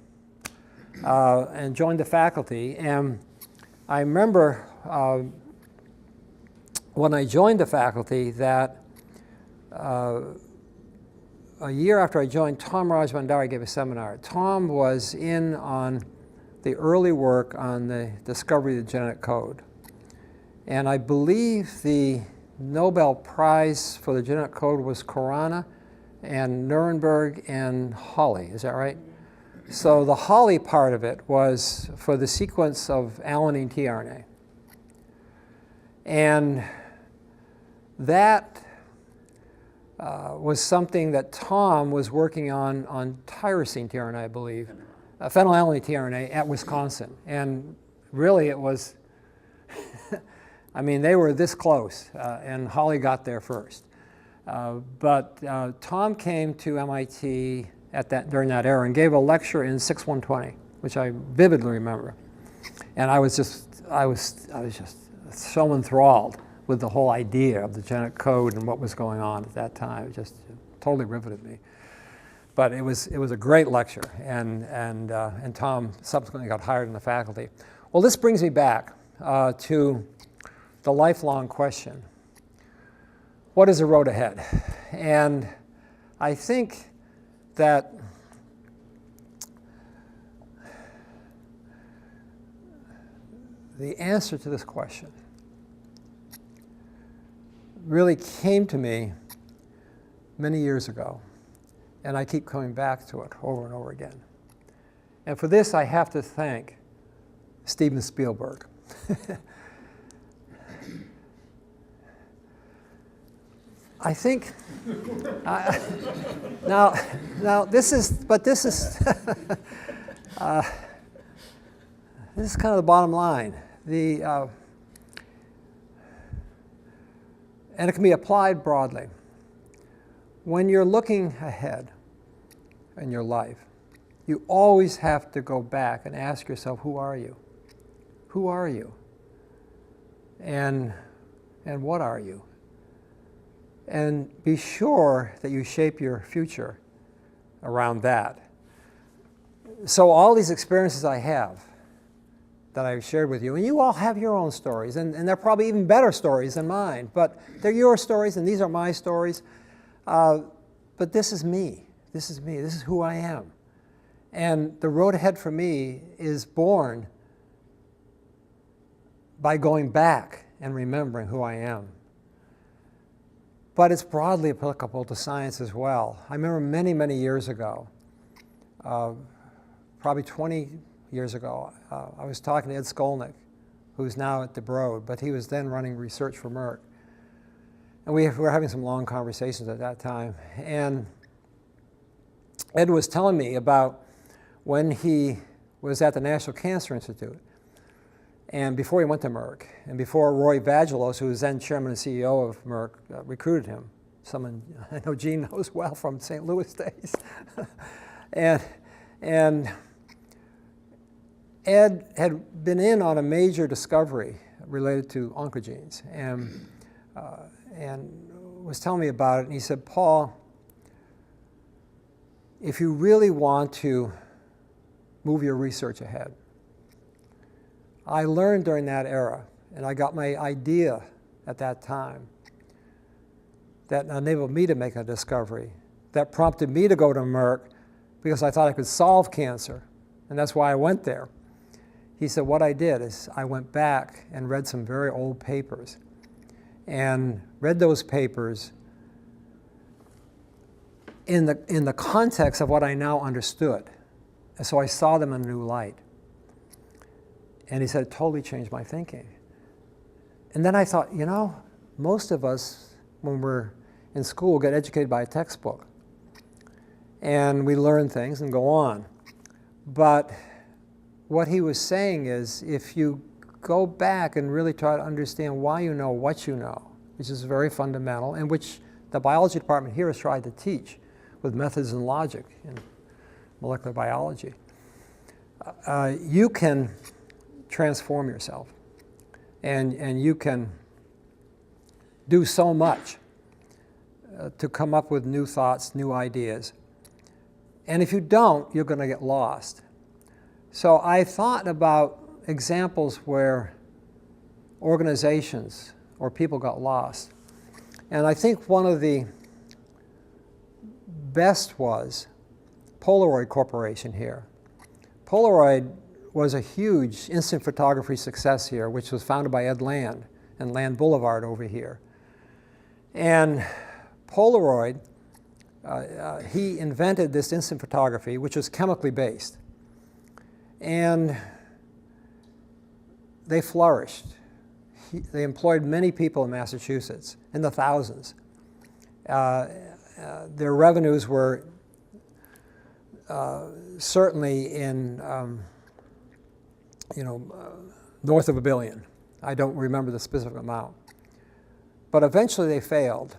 and joined the faculty. And I remember when I joined the faculty that a year after I joined, Tom Rajbandari gave a seminar. Tom was in on the early work on the discovery of the genetic code. And I believe the Nobel Prize for the genetic code was Khorana and Nuremberg and Hawley. Is that right? So the Hawley part of it was for the sequence of alanine tRNA. And that was something that Tom was working on tyrosine tRNA, I believe, phenylalanine tRNA at Wisconsin. And really it was, I mean, they were this close, and Hawley got there first. But Tom came to MIT during that era and gave a lecture in 6120, which I vividly remember. And I was just so enthralled with the whole idea of the genetic code and what was going on at that time. It just totally riveted me. But it was a great lecture, and Tom subsequently got hired in the faculty. Well, this brings me back to the lifelong question: what is the road ahead? And I think that the answer to this question really came to me many years ago, and I keep coming back to it over and over again. And for this, I have to thank Steven Spielberg. I think, now this is this is kind of the bottom line. And it can be applied broadly. When you're looking ahead in your life, you always have to go back and ask yourself, who are you? Who are you? And what are you? And be sure that you shape your future around that. So all these experiences I have that I've shared with you, and you all have your own stories, and they're probably even better stories than mine, but they're your stories and these are my stories. But this is me. This is me. This is who I am. And the road ahead for me is born by going back and remembering who I am. But it's broadly applicable to science as well. I remember many, many years ago, probably 20 years ago, I was talking to Ed Skolnick, who's now at the Broad, but he was then running research for Merck. And we were having some long conversations at that time. And Ed was telling me about when he was at the National Cancer Institute, and before he went to Merck, and before Roy Vagelos, who was then chairman and CEO of Merck, recruited him. Someone I know Gene knows well from St. Louis days. and Ed had been in on a major discovery related to oncogenes, and was telling me about it. And he said, Paul, if you really want to move your research ahead, I learned during that era, and I got my idea at that time that enabled me to make a discovery that prompted me to go to Merck because I thought I could solve cancer, and that's why I went there. He said, what I did is I went back and read some very old papers and read those papers in the context of what I now understood. And so I saw them in a new light. And he said, it totally changed my thinking. And then I thought, most of us, when we're in school, get educated by a textbook. And we learn things and go on. But what he was saying is, if you go back and really try to understand why you know what you know, which is very fundamental, and which the biology department here has tried to teach with methods and logic in molecular biology, you can transform yourself, and you can do so much to come up with new thoughts, new ideas. And if you don't, you're going to get lost. So I thought about examples where organizations or people got lost. And I think one of the best was Polaroid Corporation here. Polaroid was a huge instant photography success here, which was founded by Ed Land and Land Boulevard over here. And Polaroid, he invented this instant photography, which was chemically based. And they flourished. They employed many people in Massachusetts, in the thousands. Their revenues were certainly in, north of $1 billion. I don't remember the specific amount. But eventually they failed.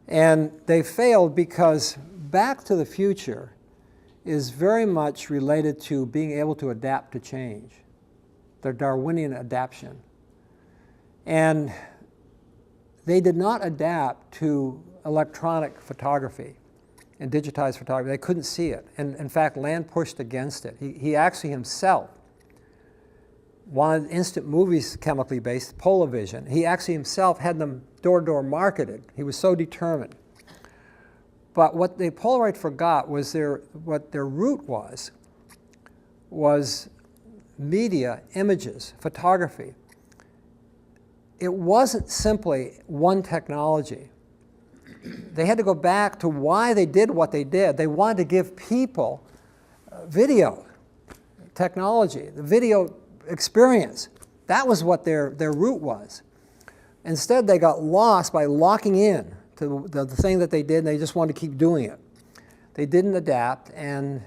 And they failed because Back to the Future is very much related to being able to adapt to change, the Darwinian adaptation. And they did not adapt to electronic photography and digitized photography. They couldn't see it. And in fact, Land pushed against it. He actually himself wanted instant movies chemically based, Polavision. He actually himself had them door-to-door marketed. He was so determined. But what the Polaroid forgot was what their root was media, images, photography. It wasn't simply one technology. They had to go back to why they did what they did. They wanted to give people video technology, the video experience. That was what their root was. Instead, they got lost by locking in to the thing that they did, and they just wanted to keep doing it. They didn't adapt, and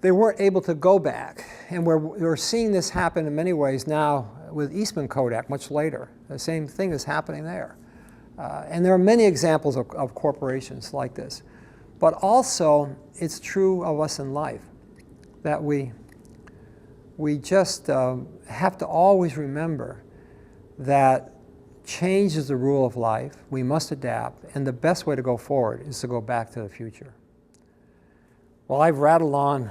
they weren't able to go back. And we're seeing this happen in many ways now with Eastman Kodak much later. The same thing is happening there. And there are many examples of corporations like this. But also, it's true of us in life that we just have to always remember that change is the rule of life. We must adapt, and the best way to go forward is to go back to the future. Well, I've rattled on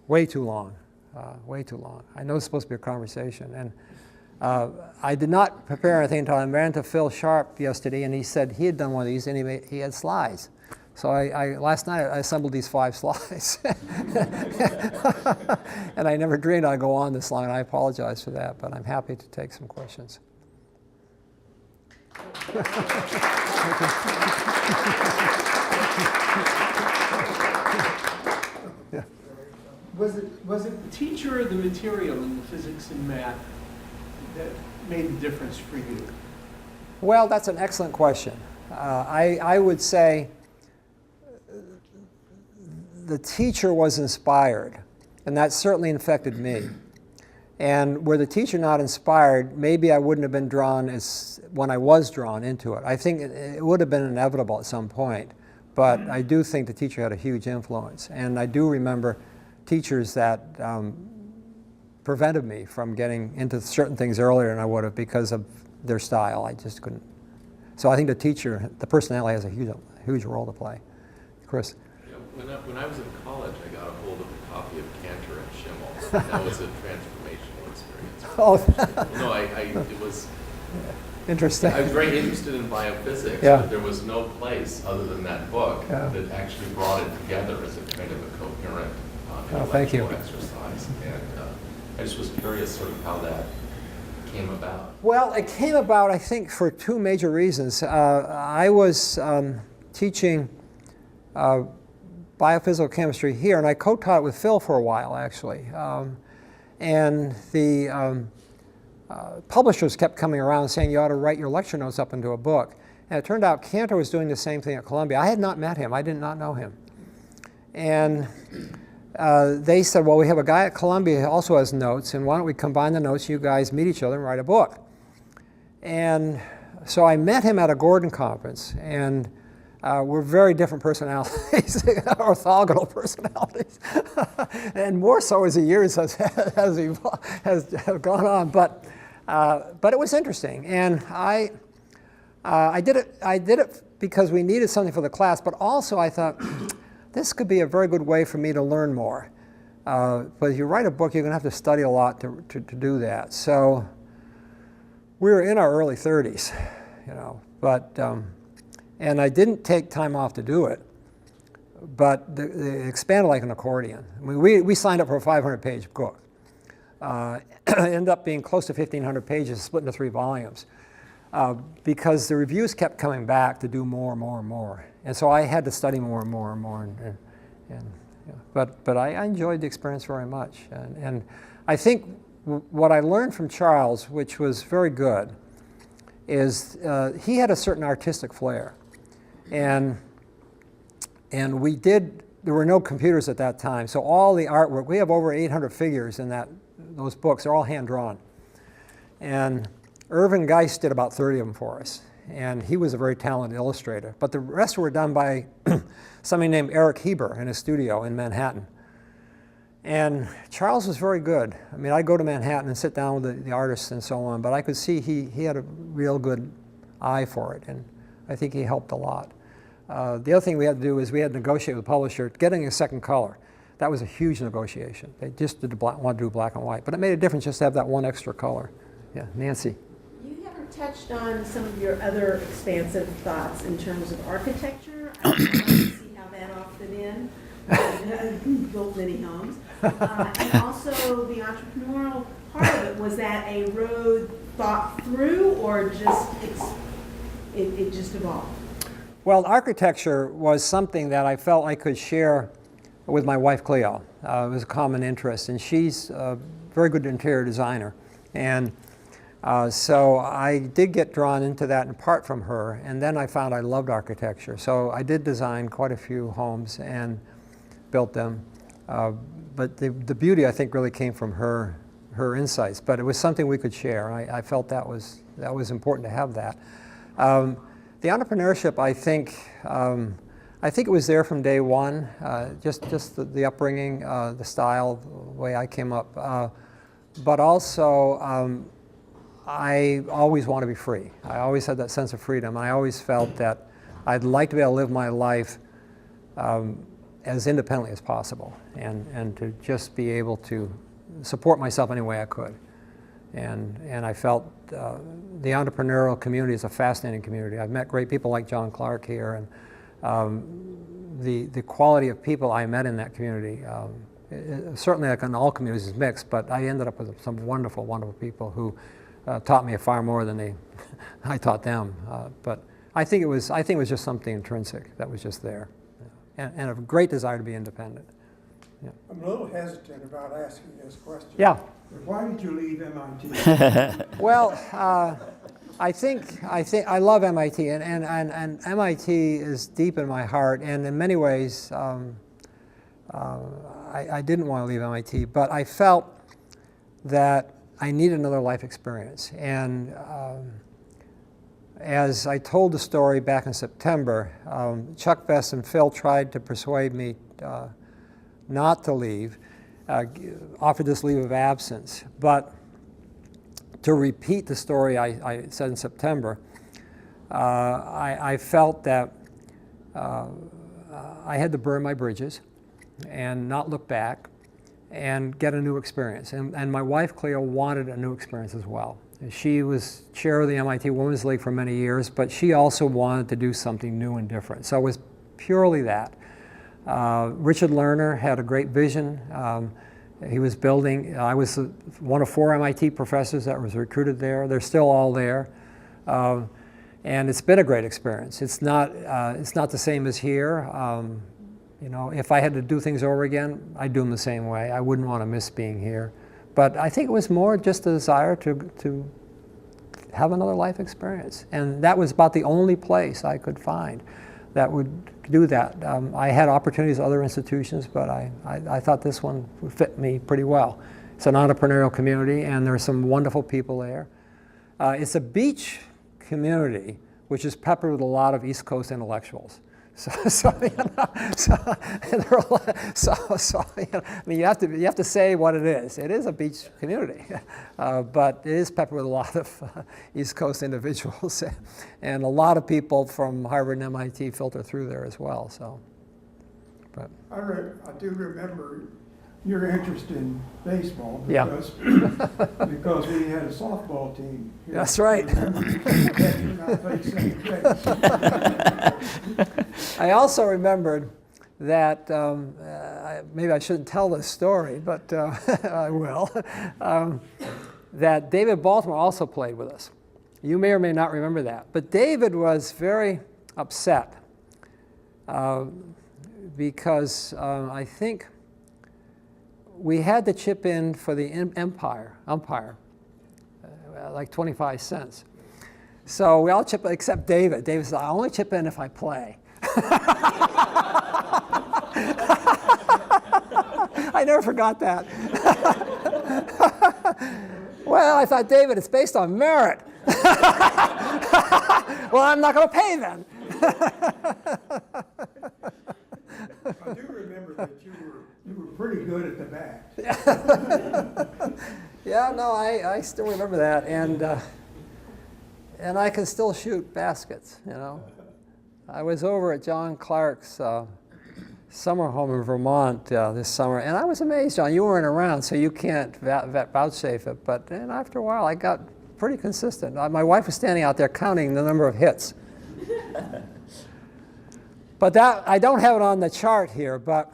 way too long, way too long. I know it's supposed to be a conversation, and I did not prepare anything until I ran to Phil Sharp yesterday, and he said he had done one of these, and he had slides. So last night I assembled these 5 slides. And I never dreamed I'd go on this long, and I apologize for that, but I'm happy to take some questions. Yeah. Was it the teacher or the material in the physics and math that made the difference for you? Well, that's an excellent question. I would say the teacher was inspired, and that certainly infected me. And were the teacher not inspired, maybe I wouldn't have been drawn as when I was drawn into it. I think it would have been inevitable at some point, but I do think the teacher had a huge influence. And I do remember teachers that prevented me from getting into certain things earlier than I would have because of their style. I just couldn't. So I think the teacher, the personality has a huge role to play. Chris? When I was in college, I got a hold of a copy of Cantor and Schimmel. That was a transformational experience. Oh. No, it was interesting. I was very interested in biophysics, Yeah. but there was no place other than that book Yeah. that actually brought it together as a kind of a coherent thank you. intellectual exercise. And I just was curious sort of how that came about. Well, it came about, I think, for 2 major reasons. I was teaching biophysical chemistry here, and I co-taught with Phil for a while, actually. And the publishers kept coming around saying, you ought to write your lecture notes up into a book. And it turned out Cantor was doing the same thing at Columbia. I had not met him. I did not know him. And they said, well, we have a guy at Columbia who also has notes, and why don't we combine the notes, you guys meet each other and write a book. And so I met him at a Gordon conference, and we're very different personalities, orthogonal personalities, and more so as the years has gone on. But it was interesting, and I did it because we needed something for the class, but also I thought this could be a very good way for me to learn more. But if you write a book, you're going to have to study a lot to do that. So we were in our early 30s, you know, but and I didn't take time off to do it, but it expanded like an accordion. I mean, we signed up for a 500-page book. It ended up being close to 1,500 pages, split into 3 volumes, because the reviews kept coming back to do more and more and more. And so I had to study more and more and more. But I enjoyed the experience very much. And I think what I learned from Charles, which was very good, is he had a certain artistic flair. And there were no computers at that time, so all the artwork, we have over 800 figures in those books, they're all hand-drawn. And Irvin Geist did about 30 of them for us, and he was a very talented illustrator. But the rest were done by somebody named Eric Heber in his studio in Manhattan. And Charles was very good. I mean, I'd go to Manhattan and sit down with the artists and so on, but I could see he had a real good eye for it, and I think he helped a lot. The other thing we had to do is we had to negotiate with the publisher, getting a second color. That was a huge negotiation. They just want to do black and white, but it made a difference just to have that one extra color. Yeah, Nancy. You haven't touched on some of your other expansive thoughts in terms of architecture. I would like to see how that all fit in. I've built many homes. And also the entrepreneurial part of it. Was that a road thought through, or just it just evolved? Well, architecture was something that I felt I could share with my wife, Cleo. It was a common interest, and she's a very good interior designer. And so I did get drawn into that in part from her, and then I found I loved architecture. So I did design quite a few homes and built them. But the beauty, I think, really came from her insights. But it was something we could share. I felt that was important to have that. The entrepreneurship, I think it was there from day one. Just the upbringing, the style, the way I came up. But also, I always want to be free. I always had that sense of freedom. I always felt that I'd like to be able to live my life as independently as possible, and to just be able to support myself any way I could. And I felt the entrepreneurial community is a fascinating community. I've met great people like John Clark here, and the quality of people I met in that community, certainly like in all communities is mixed, but I ended up with some wonderful, wonderful people who taught me far more than I taught them. But I think it was just something intrinsic that was just there, and a great desire to be independent. Yeah. I'm a little hesitant about asking this question. Yeah. Why did you leave MIT? Well, I think I love MIT, and MIT is deep in my heart, and in many ways, I didn't want to leave MIT, but I felt that I needed another life experience. And as I told the story back in September, Chuck Vest and Phil tried to persuade me not to leave, offered this leave of absence. But to repeat the story I said in September, I felt that I had to burn my bridges and not look back and get a new experience. And my wife, Cleo, wanted a new experience as well. She was chair of the MIT Women's League for many years, but she also wanted to do something new and different. So it was purely that. Richard Lerner had a great vision. He was building, I was one of 4 MIT professors that was recruited there. They're still all there. And it's been a great experience. It's not the same as here. You know, if I had to do things over again, I'd do them the same way. I wouldn't want to miss being here. But I think it was more just a desire to have another life experience. And that was about the only place I could find that would do that. I had opportunities at other institutions, but I thought this one would fit me pretty well. It's an entrepreneurial community, and there are some wonderful people there. It's a beach community, which is peppered with a lot of East Coast intellectuals. So you know, you know, I mean, you have to say what it is. It is a beach community, but it is peppered with a lot of East Coast individuals, and a lot of people from Harvard and MIT filter through there as well. So, but I do remember your interest in baseball Yeah. because we had a softball team here. That's right. I also remembered that, maybe I shouldn't tell this story, but I will, that David Baltimore also played with us. You may or may not remember that. But David was very upset because I think we had to chip in for the umpire, like 25 cents. So we all chip in except David. David said, I only chip in if I play. I never forgot that. Well, I thought, David, it's based on merit. Well, I'm not going to pay then. I do remember that you were pretty good at the bat. Yeah, no, I still remember that, and I can still shoot baskets, you know. I was over at John Clark's summer home in Vermont this summer, and I was amazed, John, you weren't around, so you can't vouchsafe it, but and after a while I got pretty consistent. My wife was standing out there counting the number of hits. But that, I don't have it on the chart here, but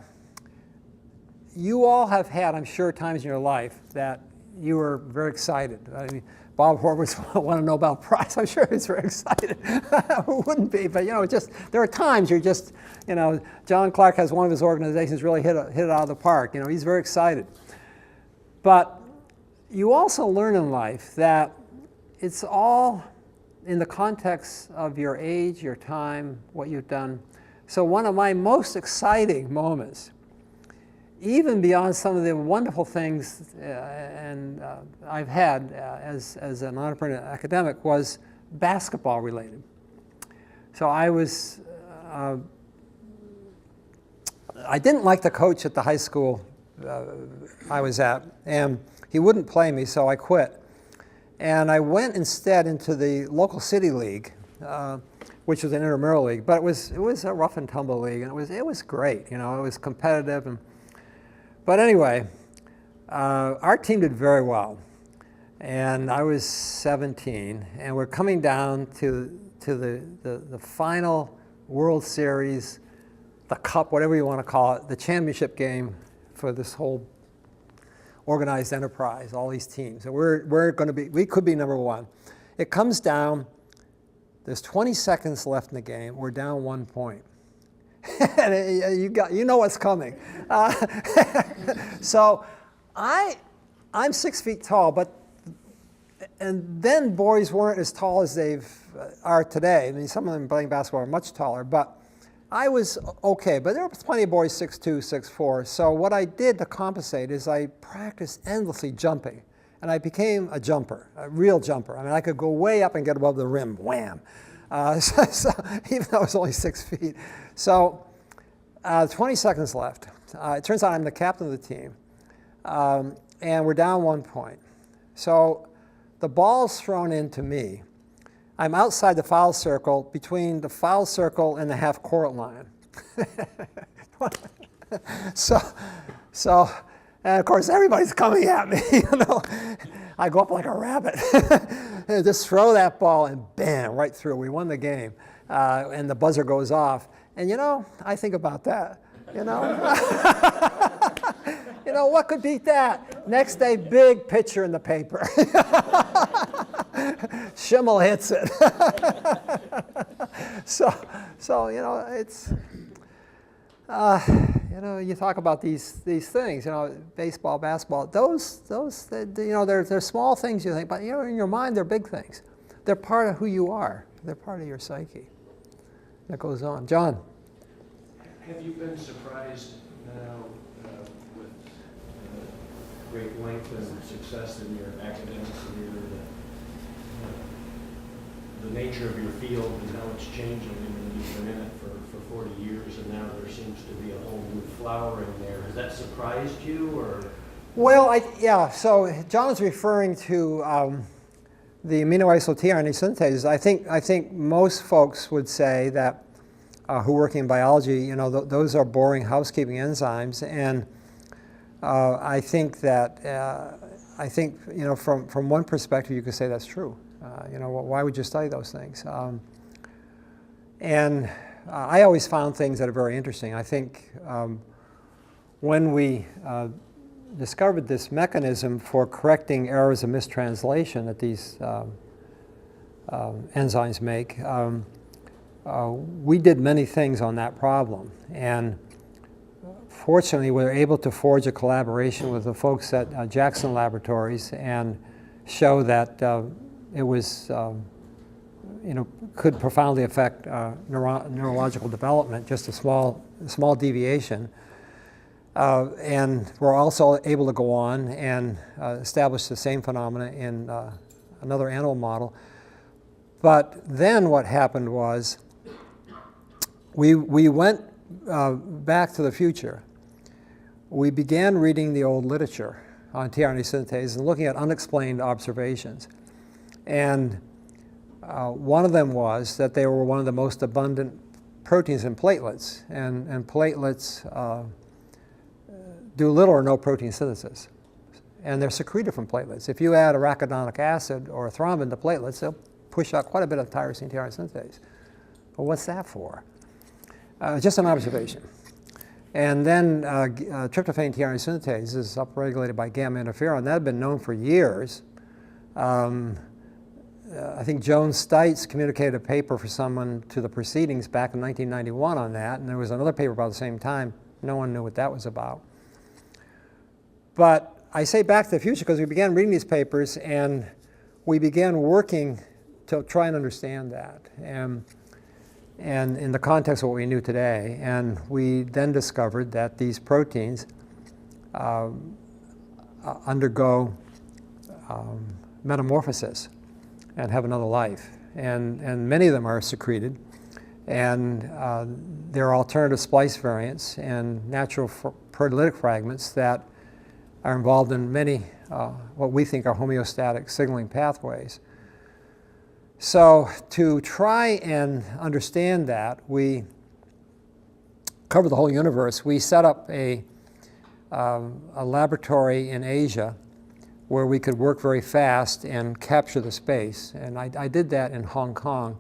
you all have had, I'm sure, times in your life that you were very excited. I mean, Bob Horwitz won a Nobel Prize. I'm sure he's very excited. Who wouldn't be? But, you know, just there are times you're just, you know, John Clark has one of his organizations really hit it out of the park. You know, he's very excited. But you also learn in life that it's all in the context of your age, your time, what you've done. So one of my most exciting moments, even beyond some of the wonderful things I've had as an entrepreneur academic, was basketball related. So I didn't like the coach at the high school I was at, and he wouldn't play me, so I quit. And I went instead into the local city league, which was an intramural league, but it was a rough and tumble league, and it was great. You know, it was competitive. But anyway, our team did very well, and I was 17, and we're coming down to the final World Series, the Cup, whatever you want to call it, the championship game for this whole organized enterprise, all these teams, and we could be number one. It comes down. There's 20 seconds left in the game. We're down 1 point. And you know what's coming. So I'm 6 feet tall, and then boys weren't as tall as they are today. I mean, some of them playing basketball are much taller, but I was okay. But there were plenty of boys 6'2", 6'4". So what I did to compensate is I practiced endlessly jumping. And I became a jumper, a real jumper. I mean, I could go way up and get above the rim, wham. So even though I was only 6 feet. So 20 seconds left. It turns out I'm the captain of the team. And we're down 1 point. So the ball's thrown into me. I'm outside the foul circle, between the foul circle and the half-court line. So, and of course, everybody's coming at me, you know. I go up like a rabbit. And just throw that ball and bam, right through. We won the game. And the buzzer goes off. And you know, I think about that, you know. You know, what could beat that? Next day, big picture in the paper. Schimmel hits it. So you know, it's, you know, you talk about these things, you know, baseball, basketball, those you know, they're small things you think, but you know, in your mind, they're big things. They're part of who you are. They're part of your psyche. that goes on. John? Have you been surprised now with great length and success in your academic career that the nature of your field and how it's changing? I mean, you've been in it for 40 years and now there seems to be a whole new flower in there. Has that surprised you, or? Well, yeah, so John's referring to the amino-isotyl tRNA synthase. I think most folks would say that who work in biology, you know, those are boring housekeeping enzymes, and I think that you know, from one perspective you could say that's true. You know, why would you study those things? And I always found things that are very interesting. I think when we discovered this mechanism for correcting errors of mistranslation that these enzymes make, we did many things on that problem. And fortunately, we were able to forge a collaboration with the folks at Jackson Laboratories and show that it was, you know, could profoundly affect neurological development, just a small deviation. And we're also able to go on and establish the same phenomena in another animal model. But then what happened was we went back to the future. We began reading the old literature on tRNA synthase and looking at unexplained observations. And one of them was that they were one of the most abundant proteins in platelets, and platelets do little or no protein synthesis. And they're secreted from platelets. If you add arachidonic acid or a thrombin to platelets, they'll push out quite a bit of tyrosine tRNA synthase. Well, what's that for? Just an observation. And then tryptophan tRNA synthase is upregulated by gamma interferon. That had been known for years. I think Joan Stites communicated a paper for someone to the proceedings back in 1991 on that, and there was another paper about the same time. No one knew what that was about. But I say back to the future because we began reading these papers and we began working to try and understand that, and in the context of what we knew today. And we then discovered that these proteins undergo metamorphosis and have another life. And many of them are secreted. And there are alternative splice variants and natural proteolytic fragments that are involved in many what we think are homeostatic signaling pathways. So to try and understand that, we covered the whole universe. We set up a laboratory in Asia where we could work very fast and capture the space. And I did that in Hong Kong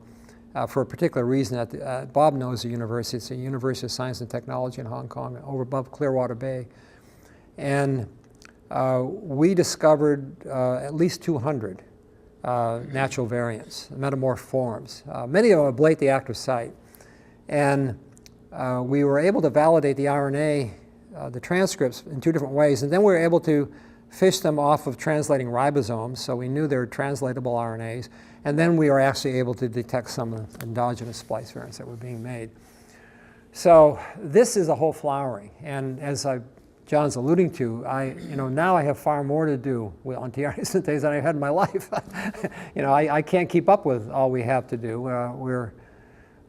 for a particular reason. Bob knows the university. It's the University of Science and Technology in Hong Kong, over above Clearwater Bay. And we discovered at least 200 natural variants, metamorph forms. Many of them ablate the active site. And we were able to validate the RNA, the transcripts, in two different ways. And then we were able to fish them off of translating ribosomes, so we knew they were translatable RNAs. And then we were actually able to detect some of the endogenous splice variants that were being made. So this is a whole flowering. And as John's alluding to, now I have far more to do on tRNA synthase than I've had in my life. I can't keep up with all we have to do.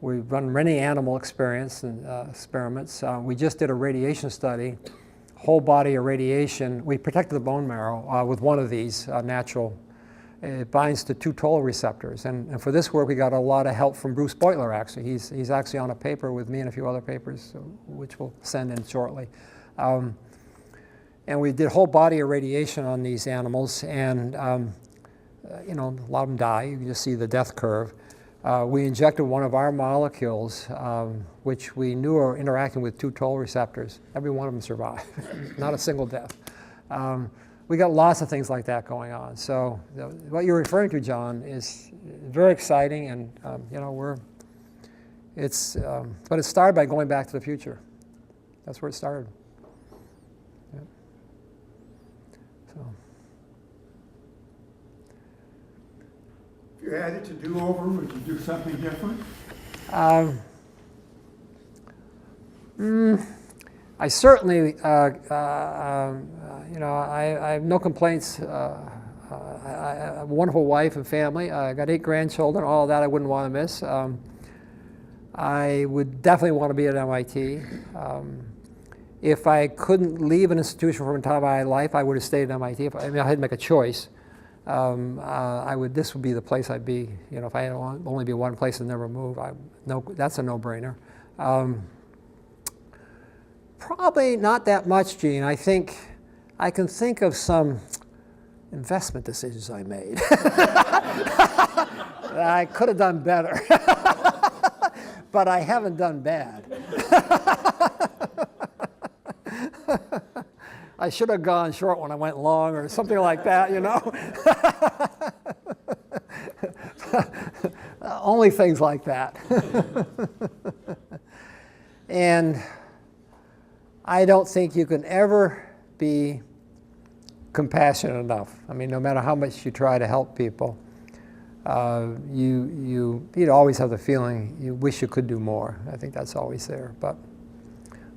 We've run many animal experiments. We just did a radiation study, whole body irradiation. We protected the bone marrow with one of these natural. It binds to 2 toll receptors. And for this work, we got a lot of help from Bruce Beutler, actually. He's actually on a paper with me and a few other papers, which we'll send in shortly. And we did whole body irradiation on these animals, and a lot of them die. You can just see the death curve. We injected one of our molecules, which we knew were interacting with 2 toll receptors. Every one of them survived, not a single death. We got lots of things like that going on. So what you're referring to, John, is very exciting, and but it started by going back to the future. That's where it started. Yeah. So. If you had it to do over, would you do something different? I certainly, I have no complaints. I have a wonderful wife and family. I got 8 grandchildren. All of that I wouldn't want to miss. I would definitely want to be at MIT. If I couldn't leave an institution for the time of my life, I would have stayed at MIT. I had to make a choice. This would be the place I'd be. If I had only be one place and never move, that's a no-brainer. Probably not that much, Gene. I think I can think of some investment decisions I made. I could have done better, but I haven't done bad. I should have gone short when I went long or something like that, Only things like that. And I don't think you can ever be compassionate enough. I mean, no matter how much you try to help people, you'd always have the feeling you wish you could do more. I think that's always there. But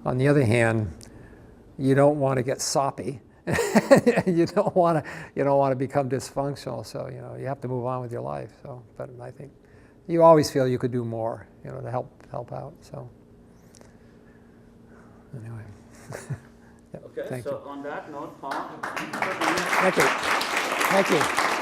on the other hand, you don't want to get soppy. you don't want to become dysfunctional. So you have to move on with your life. So, but I think you always feel you could do more, to help out. So anyway. Okay, Thank so on that note, Paul. Thank you. Thank you.